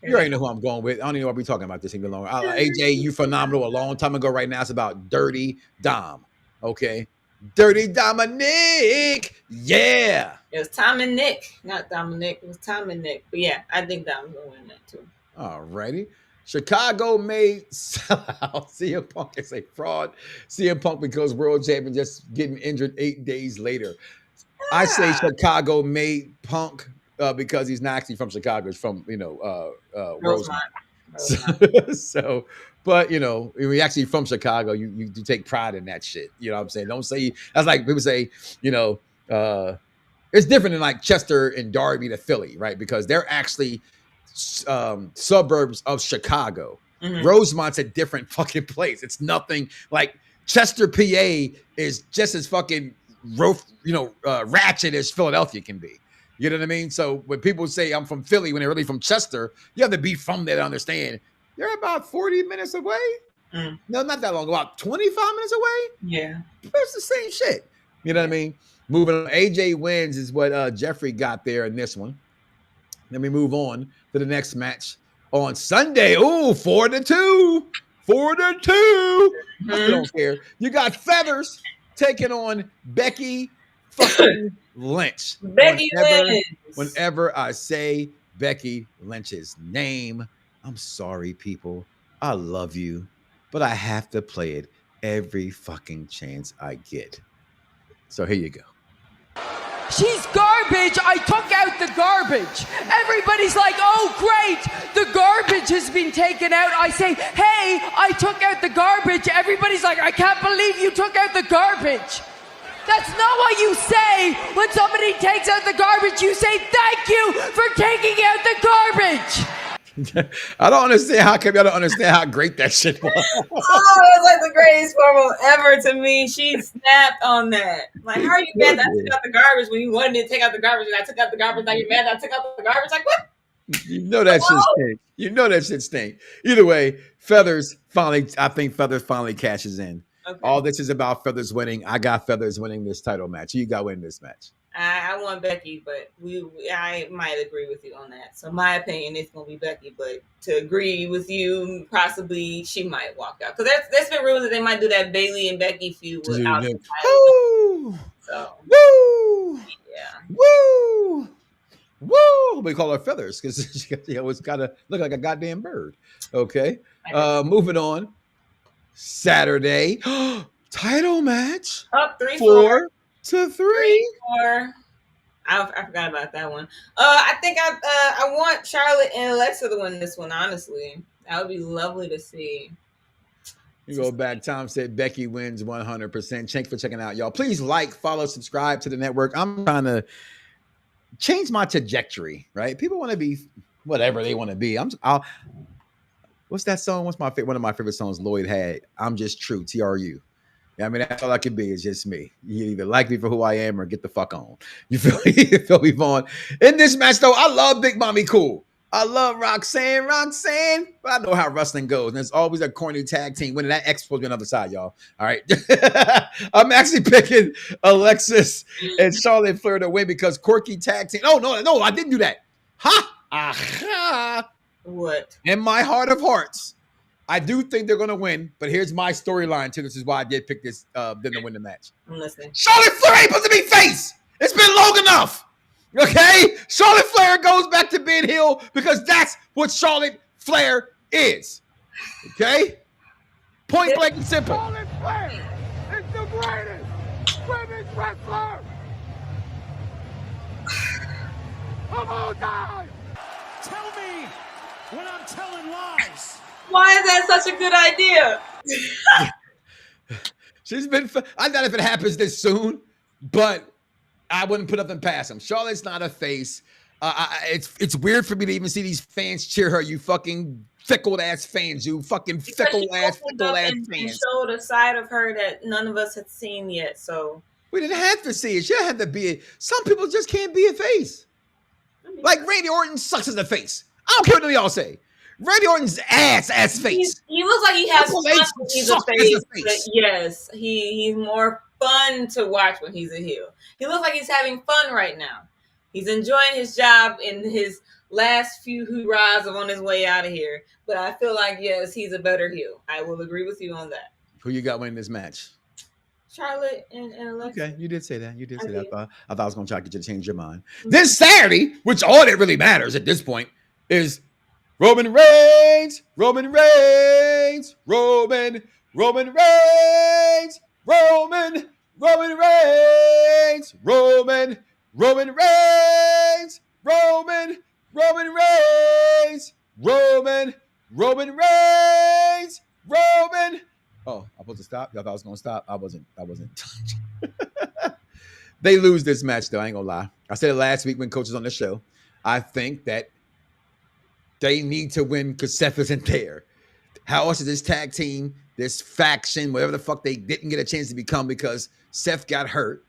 You already know who I'm going with. I don't even know why we're talking about this even longer. AJ, you phenomenal a long time ago right now. It's about Dirty Dom. Okay. Dirty Dominic. Yeah. It was Tom and Nick, not Dominic. It was Tom and Nick. But yeah, I think Dom's going to win that too. All righty. Chicago made sellout. CM Punk is a fraud. CM Punk becomes world champion just getting injured 8 days later. I say Chicago made Punk because he's not actually from Chicago. He's from, Rosemont. So, but, when you're actually from Chicago, you take pride in that shit. You know what I'm saying? Don't say, that's like people say, it's different than like Chester and Darby to Philly, right? Because they're actually suburbs of Chicago. Mm-hmm. Rosemont's a different fucking place. It's nothing like Chester, PA is just as fucking ratchet as Philadelphia can be. You know what I mean? So when people say I'm from Philly, when they're really from Chester, you have to be from there to understand. They're about 40 minutes away. Mm. No, not that long. About 25 minutes away. Yeah. It's the same shit. You know what I mean? Moving on. AJ wins is what Jeffrey got there in this one. Let me move on to the next match on Sunday. Ooh, 4-2. 4-2. Mm-hmm. I don't care. You got Feathers taking on Becky fucking Lynch. Becky Lynch. Whenever I say Becky Lynch's name, I'm sorry, people. I love you, but I have to play it every fucking chance I get. So here you go. She's garbage. I took out the garbage. Everybody's like, oh, great. The garbage has been taken out. I say, hey, I took out the garbage. Everybody's like, I can't believe you took out the garbage. That's not what you say. When somebody takes out the garbage, you say, thank you for taking out the garbage. I don't understand how come y'all don't understand how great that shit was. Oh, it was like the greatest promo ever to me. She snapped on that. Like, how are you mad that I took out the garbage when you wanted me to take out the garbage and I took out the garbage? Now you're mad that I took out the garbage? Like, what? You know that shit stink. You know that shit stink. Either way, I think Feathers finally cashes in. Okay. All this is about Feathers winning. I got Feathers winning this title match. Who you got winning this match? I want Becky, but I might agree with you on that. So my opinion is going to be Becky, but to agree with you, possibly she might walk out. Because there's been rumors that they might do that Bayley and Becky feud without the title. Woo! So, woo! Yeah. Woo! Woo! We call her Feathers because she always got to look like a goddamn bird. Okay. Moving on. Saturday. Title match. Up 3-4. 4-3. 3-4. I forgot about that one. I think I want Charlotte and Alexa to win this one, honestly. That would be lovely to see. You go back. Tom said Becky wins 100%. Thanks for checking out, y'all. Please like, follow, subscribe to the network. I'm trying to change my trajectory, right? People want to be whatever they want to be. What's that song? What's one of my favorite songs Lloyd had? I'm Just True, TRU. I mean, that's all I can be. It's just me. You either like me for who I am or get the fuck on. You feel me? You feel me, Vaughn? In this match, though, I love Big Mommy Cool. I love Roxanne, but I know how wrestling goes. And there's always a corny tag team winning. That X supposed to be on the other side, y'all. All right. I'm actually picking Alexis and Charlotte Flair to win because quirky tag team. Oh, no, I didn't do that. Ha! Aha! What? In my heart of hearts, I do think they're going to win, but here's my storyline too. This is why I did pick this, them to win the match. I'm listening. Charlotte Flair ain't supposed to be face. It's been long enough. Okay? Charlotte Flair goes back to being heel because that's what Charlotte Flair is. Okay? Point blank and simple. Charlotte Flair is the greatest women's wrestler of all time. Tell me when I'm telling lies. Why is that such a good idea? She's been. I doubt if it happens this soon, but I wouldn't put up and pass him. Charlotte's not a face. It's weird for me to even see these fans cheer her. You fucking fickle ass fans. You fucking fickle ass fans. Showed a side of her that none of us had seen yet. So we didn't have to see it. She didn't have to be. Some people just can't be a face. Like Randy Orton sucks as a face. I don't care what y'all say. Randy Orton's ass face. He looks like he has fun when he's a face. But yes, he's more fun to watch when he's a heel. He looks like he's having fun right now. He's enjoying his job in his last few hoorahs on his way out of here. But I feel like, yes, he's a better heel. I will agree with you on that. Who you got winning this match? Charlotte and Alexa. Okay, you did say that. You did say that. I thought I was going to try to get you to change your mind. This Saturday, which all that really matters at this point, is Roman Reigns, Roman Reigns, Roman Reigns, Roman Reigns, Roman Reigns, Roman Reigns, Roman Reigns, Roman. Oh, I'm supposed to stop? Y'all thought I was going to stop? I wasn't. They lose this match, though. I ain't going to lie. I said it last week when Coach was on the show. I think that they need to win because Seth isn't there. How else is this tag team, this faction, whatever the fuck they didn't get a chance to become because Seth got hurt,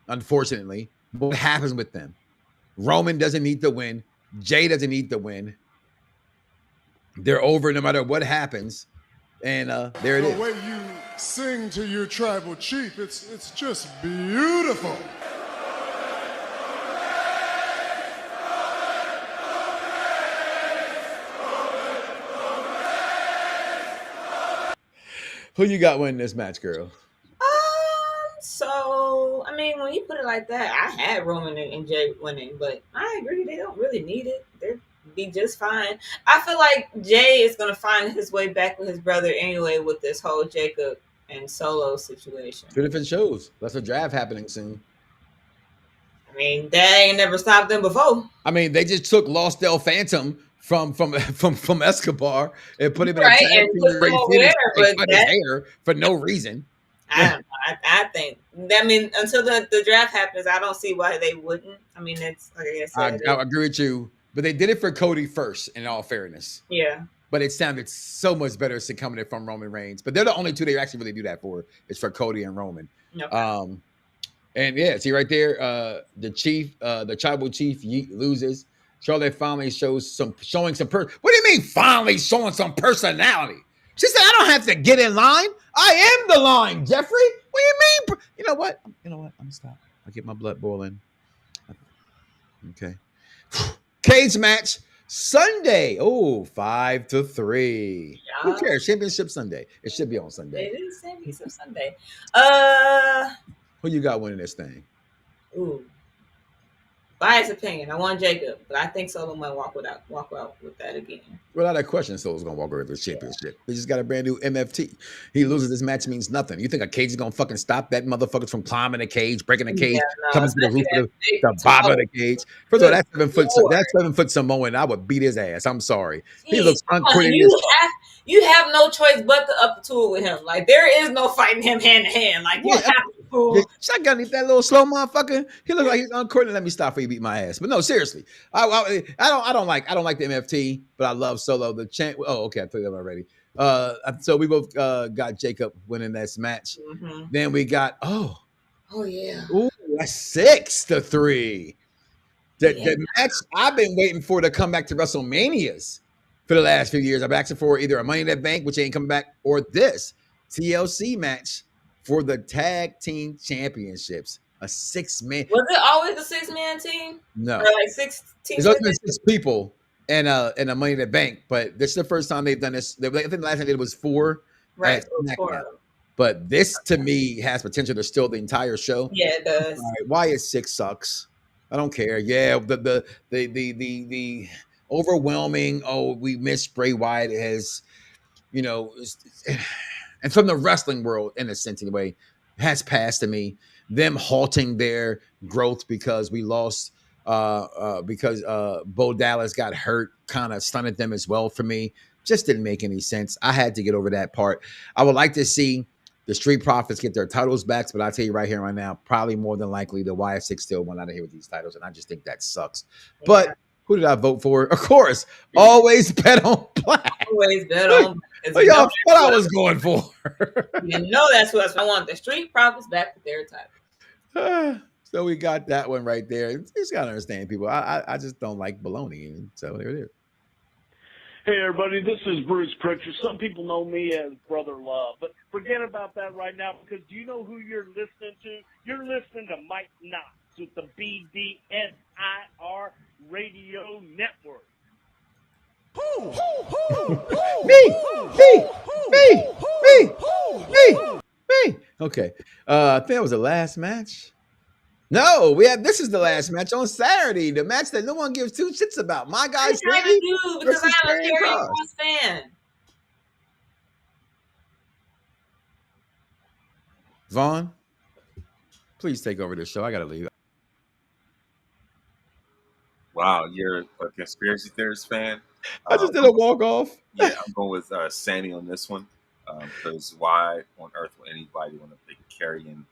unfortunately. What happens with them? Roman doesn't need to win. Jay doesn't need to win. They're over no matter what happens. And there it is. The way you sing to your tribal chief, it's just beautiful. Who you got winning this match, girl? So, I mean, when you put it like that, I had Roman and Jay winning, but I agree, they don't really need it. They'd be just fine. I feel like Jay is going to find his way back with his brother anyway with this whole Jacob and Solo situation. 2 different shows. That's a draft happening soon. I mean, that ain't never stopped them before. I mean, they just took Lost Del Phantom from Escobar and put him in a tag and team put him over there, but his hair for no reason. I don't know. I think. I mean, until the draft happens, I don't see why they wouldn't. I mean, it's like I said. I agree with you, but they did it for Cody first. In all fairness, yeah. But it sounded so much better coming in from Roman Reigns. But they're the only two they actually really do that for. It's for Cody and Roman. Okay. And yeah, see right there, the tribal chief loses. Charlotte finally showing some. What do you mean finally showing some personality? She said, "I don't have to get in line. I am the line, Jeffrey. What do you mean? You know what? I'm gonna stop. I get my blood boiling. Okay. Cage match Sunday. Oh, 5-3. Yeah. Who cares? Championship Sunday. It should be on Sunday. It is Championship Sunday. Who you got winning this thing? Ooh. Biased opinion. I want Jacob, but I think Solo might walk out with that again. Without a question, Solo's gonna walk away with the championship. He just got a brand new MFT. He loses this match means nothing. You think a cage is gonna fucking stop that motherfucker from climbing the cage, breaking the cage, coming to the roof of the bottom of the cage? First of all, that's 7 foot Samoan. I would beat his ass. I'm sorry. He looks unpretty. You have no choice but to up the tool with him. Like there is no fighting him hand to hand. Like you have to Yeah, shotgun, that little slow motherfucker. He look like he's on court. Let me stop before you beat my ass. But no, seriously, I don't like the MFT, but I love Solo. The champ. Oh, okay, I told you that already. So we both got Jacob winning this match. Mm-hmm. Then we got oh yeah, that's 6-3. The match I've been waiting for to come back to WrestleManias for the last few years. I've asked for either a Money in the Bank, which ain't coming back, or this TLC match for the tag team championships. A 6-man. Was it always a 6-man team? No, or like 6 teams. There's only been 6 people and a Money in the Bank, but this is the first time they've done this. I think the last time they did was 4. Right. But this to me has potential to steal the entire show. Yeah, it does. Right. Why is 6 sucks? I don't care. Yeah, the overwhelming. Oh, we miss Bray Wyatt as and from the wrestling world, in a sense, anyway, has passed to me. Them halting their growth because we lost, because Bo Dallas got hurt, kind of stunted them as well for me. Just didn't make any sense. I had to get over that part. I would like to see the Street Profits get their titles back, but I'll tell you right here, right now, probably more than likely the YF6 still went out of here with these titles, and I just think that sucks. Yeah. But who did I vote for? Of course, always bet on Black. Always bet on Black. What y'all thought I was going for? That's what I want. The Street Profits back with their title. So we got that one right there. You just gotta understand, people. I just don't like baloney, so there it is. Hey everybody, this is Bruce Pritchard. Some people know me as Brother Love, but forget about that right now, because do you know who you're listening to? You're listening to Mike Knoxxx with the BDSIR Radio Network. Me. Okay. I think that was the last match. No, this is the last match on Saturday. The match that no one gives 2 shits about. My guy Sammy because I'm a Karrion Kross fan. Vaughn, please take over the show. I gotta leave. Wow, you're a conspiracy theorist fan? I just did a walk off. Yeah, I'm going with Sandy on this one. Because why on earth would anybody want to pick Karrion?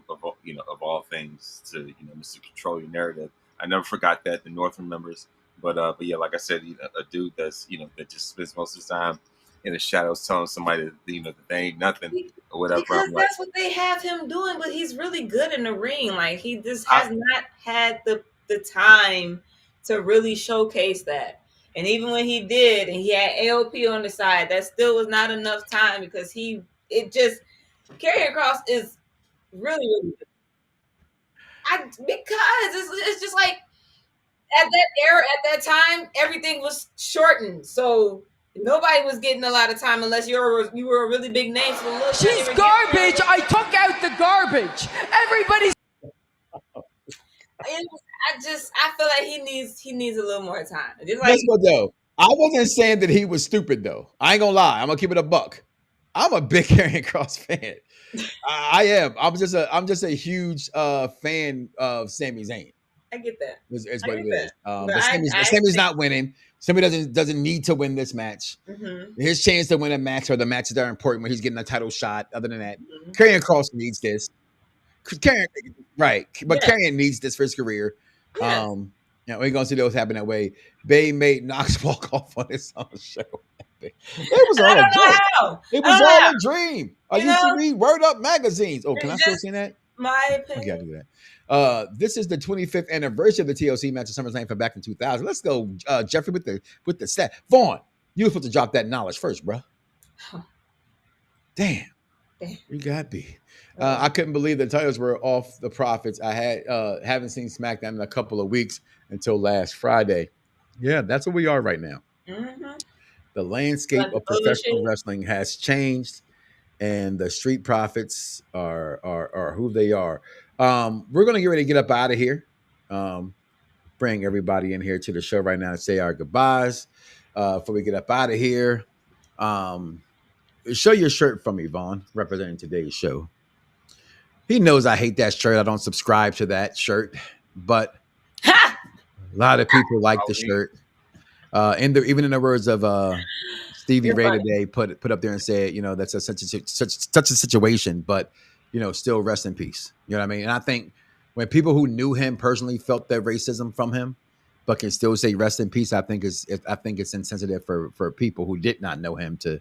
Of all things, to Mr. Control Your Narrative. I never forgot that. The North remembers, but yeah, like I said, a dude that's that just spends most of his time in the shadows, telling somebody that they ain't nothing or whatever. Because that's what they have him doing, but he's really good in the ring. Like he just has not had the time to really showcase that. And even when he did, and he had AOP on the side, that still was not enough time because Karrion Kross is really, really good. Because it's just like at that era, at that time, everything was shortened, so nobody was getting a lot of time unless you were a really big name. So she's garbage. I took out the garbage. Everybody's. I feel like he needs a little more time. Just like, Let's go though. I wasn't saying that he was stupid though. I ain't gonna lie. I'm gonna keep it a buck. I'm a big Karrion Kross fan. I am. I'm just a huge fan of Sami Zayn. I get that. Is what it is. But Sami's not winning. Sami doesn't need to win this match. Mm-hmm. His chance to win a match or the matches that are important when he's getting a title shot. Other than that, Karrion Kross needs this. Karrion needs this for his career. Yeah. We're gonna see those happen that way. Bay made Knox walk off on his own show. It was all a joke. It was all a dream. I used to read Word Up magazines. Oh, can I still see that? My opinion. Okay, I do that. This is the 25th anniversary of the TLC match at SummerSlam from back in 2000. Let's go, Jeffrey, with the stat. Vaughn, you were supposed to drop that knowledge first, bro. Damn. You got me. I couldn't believe the titles were off the Profits. I haven't seen SmackDown in a couple of weeks until last Friday. Yeah, that's where we are right now. Mm-hmm. The landscape of professional wrestling has changed, and the Street Profits are who they are. We're going to get ready to get up out of here. Bring everybody in here to the show right now and say our goodbyes before we get up out of here. Show your shirt for me, Vaughn, representing today's show. He knows I hate that shirt. I don't subscribe to that shirt, but a lot of people like the shirt. Even in the words of Stevie Ray today, put up there and said, that's such a situation. But still rest in peace. You know what I mean? And I think when people who knew him personally felt that racism from him, but can still say rest in peace, I think it's insensitive for people who did not know him to,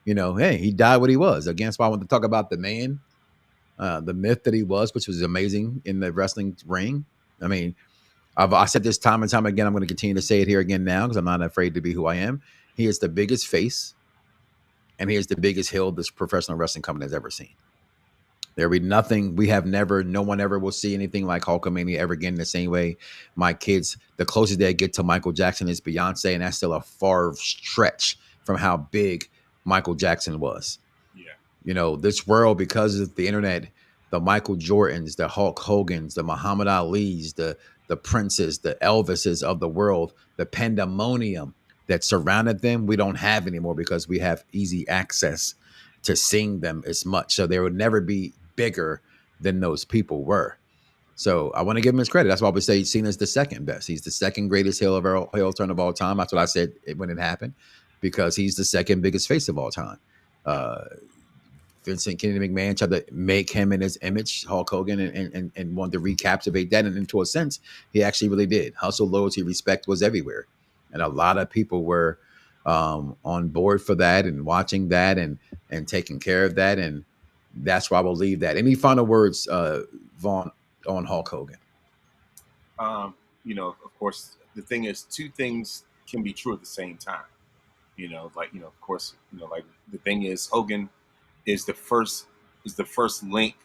hey, he died what he was. Again, that's why I want to talk about the man, the myth that he was, which was amazing in the wrestling ring. I mean, I said this time and time again. I'm going to continue to say it here again now because I'm not afraid to be who I am. He is the biggest face, and he is the biggest heel this professional wrestling company has ever seen. There will be nothing. No one ever will see anything like Hulkamania ever again in the same way. My kids, the closest they get to Michael Jackson is Beyonce, and that's still a far stretch from how big Michael Jackson was. Yeah. This world, because of the internet, the Michael Jordans, the Hulk Hogans, the Muhammad Alis, the Princes, the Elvises of the world, the pandemonium that surrounded them, we don't have anymore because we have easy access to seeing them as much. So there would never be bigger than those people were. So I want to give him his credit. That's why we say Cena's the second best. He's the second greatest heel turn of all time. That's what I said when it happened, because he's the second biggest face of all time. Vincent Kennedy McMahon tried to make him in his image, Hulk Hogan, and wanted to recaptivate that. And into a sense, he actually really did. Hustle, loyalty, respect was everywhere. And a lot of people were on board for that and watching that and taking care of that. And that's why we'll leave that. Any final words, Vaughn, on Hulk Hogan? Of course, the thing is, two things can be true at the same time. Of course, the thing is, Hogan is the first link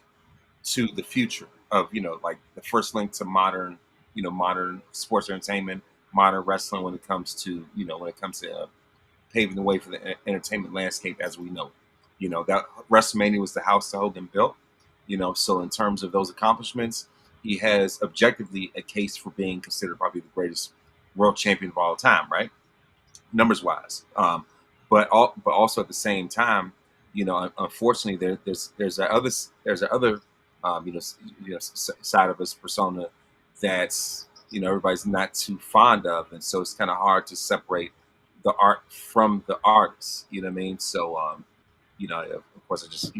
to the future of, the first link to modern sports entertainment, modern wrestling when it comes to, paving the way for the entertainment landscape as we know. That WrestleMania was the house that Hogan built. So in terms of those accomplishments, he has objectively a case for being considered probably the greatest world champion of all time, right? Numbers wise. But also at the same time, unfortunately, there's a other side of his persona that's everybody's not too fond of, and so it's kind of hard to separate the art from the artist. You know what I mean? So of course, I just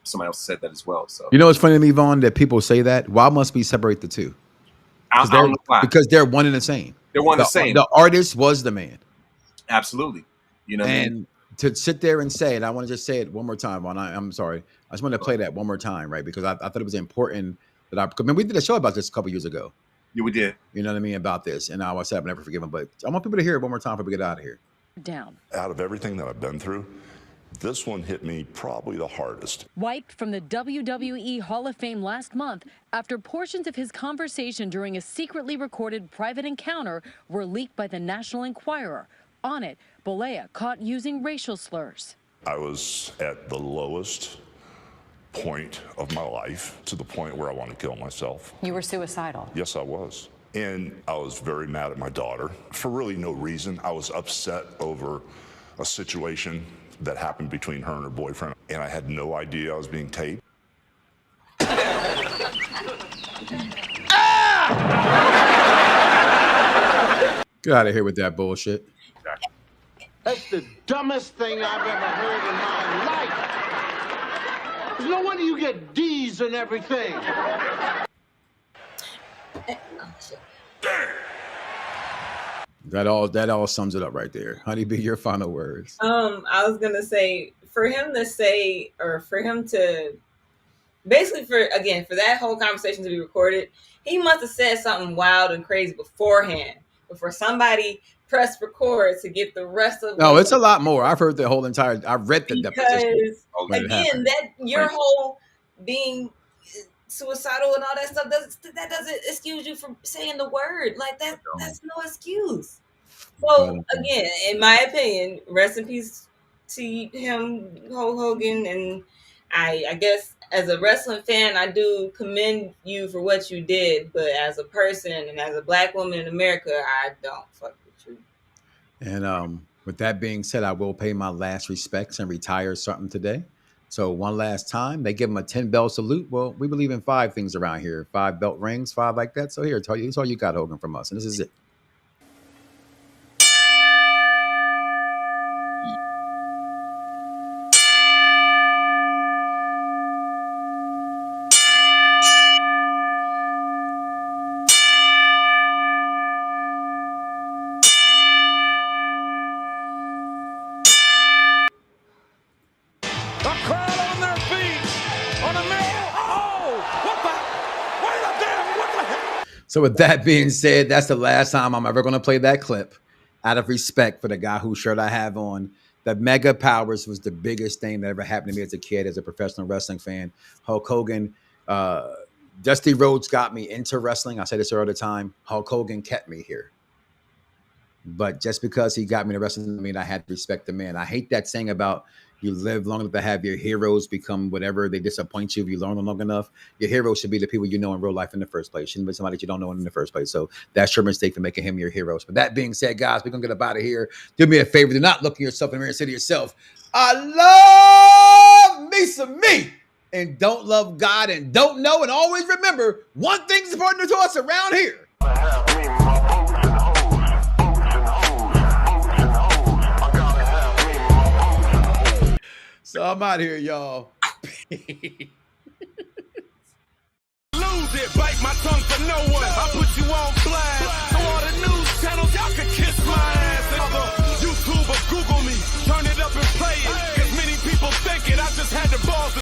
somebody else said that as well. So it's funny to me, Vaughn, that people say that. Why must we separate the two? I don't know why. Because they're one and the same. They're one and the same. The artist was the man. Absolutely. And I mean? To sit there and say it, I want to just say it one more time. Vaughn, I'm sorry. I just want to play that one more time, right? Because I thought it was important that we did a show about this a couple years ago. Yeah, we did. You know what I mean about this, and I said I've never forgiven. But I want people to hear it one more time before we get out of here. Down. Out of everything that I've been through, this one hit me probably the hardest. Wiped from the WWE Hall of Fame last month after portions of his conversation during a secretly recorded private encounter were leaked by the National Enquirer. On it, Bollea caught using racial slurs. I was at the lowest point of my life, to the point where I wanted to kill myself. You were suicidal? Yes, I was. And I was very mad at my daughter for really no reason. I was upset over a situation that happened between her and her boyfriend, and I had no idea I was being taped. Get out of here with that bullshit. That's the dumbest thing I've ever heard in my life. There's no wonder you get D's and everything. That all sums it up right there. Honey, be your final words. I was gonna say, for him to basically for that whole conversation to be recorded, he must have said something wild and crazy beforehand. But for somebody press record to get the rest of no, it's a lot more. I've heard the whole entire. I read the deposition. Again, that your whole being suicidal and all that stuff doesn't excuse you from saying the word like that. That's no excuse. So again, in my opinion, rest in peace to him, Hulk Hogan, and I guess as a wrestling fan, I do commend you for what you did, but as a person and as a Black woman in America, I don't fuck with you. And with that being said, I will pay my last respects and retire something today. So one last time, they give him a 10-belt salute. Well, we believe in 5 things around here: 5 belt rings, 5 like that. So here, it's all you got, Hogan, from us, and this is it. So with that being said, that's the last time I'm ever going to play that clip out of respect for the guy whose shirt I have on. The Mega Powers was the biggest thing that ever happened to me as a kid, as a professional wrestling fan. Hulk Hogan, Dusty Rhodes got me into wrestling. I say this all the time. Hulk Hogan kept me here. But just because he got me to wrestling doesn't mean I had to respect the man. I hate that saying about you live long enough to have your heroes become whatever. They disappoint you if you learn them long enough. Your heroes should be the people you know in real life in the first place. Shouldn't be somebody that you don't know in the first place. So that's your mistake for making him your heroes. But that being said, guys, we're going to get up out of here. Do me a favor. Do not look at yourself in the mirror and say to yourself, I love me some me. And don't love God and don't know. And always remember, one thing's important to us around here. So I'm out here, y'all. Lose it, bite my tongue for no one. I put you on blast. So all the news channels, y'all can kiss my ass. And other YouTube or Google me, turn it up and play it. Cause many people think it, I just had the balls.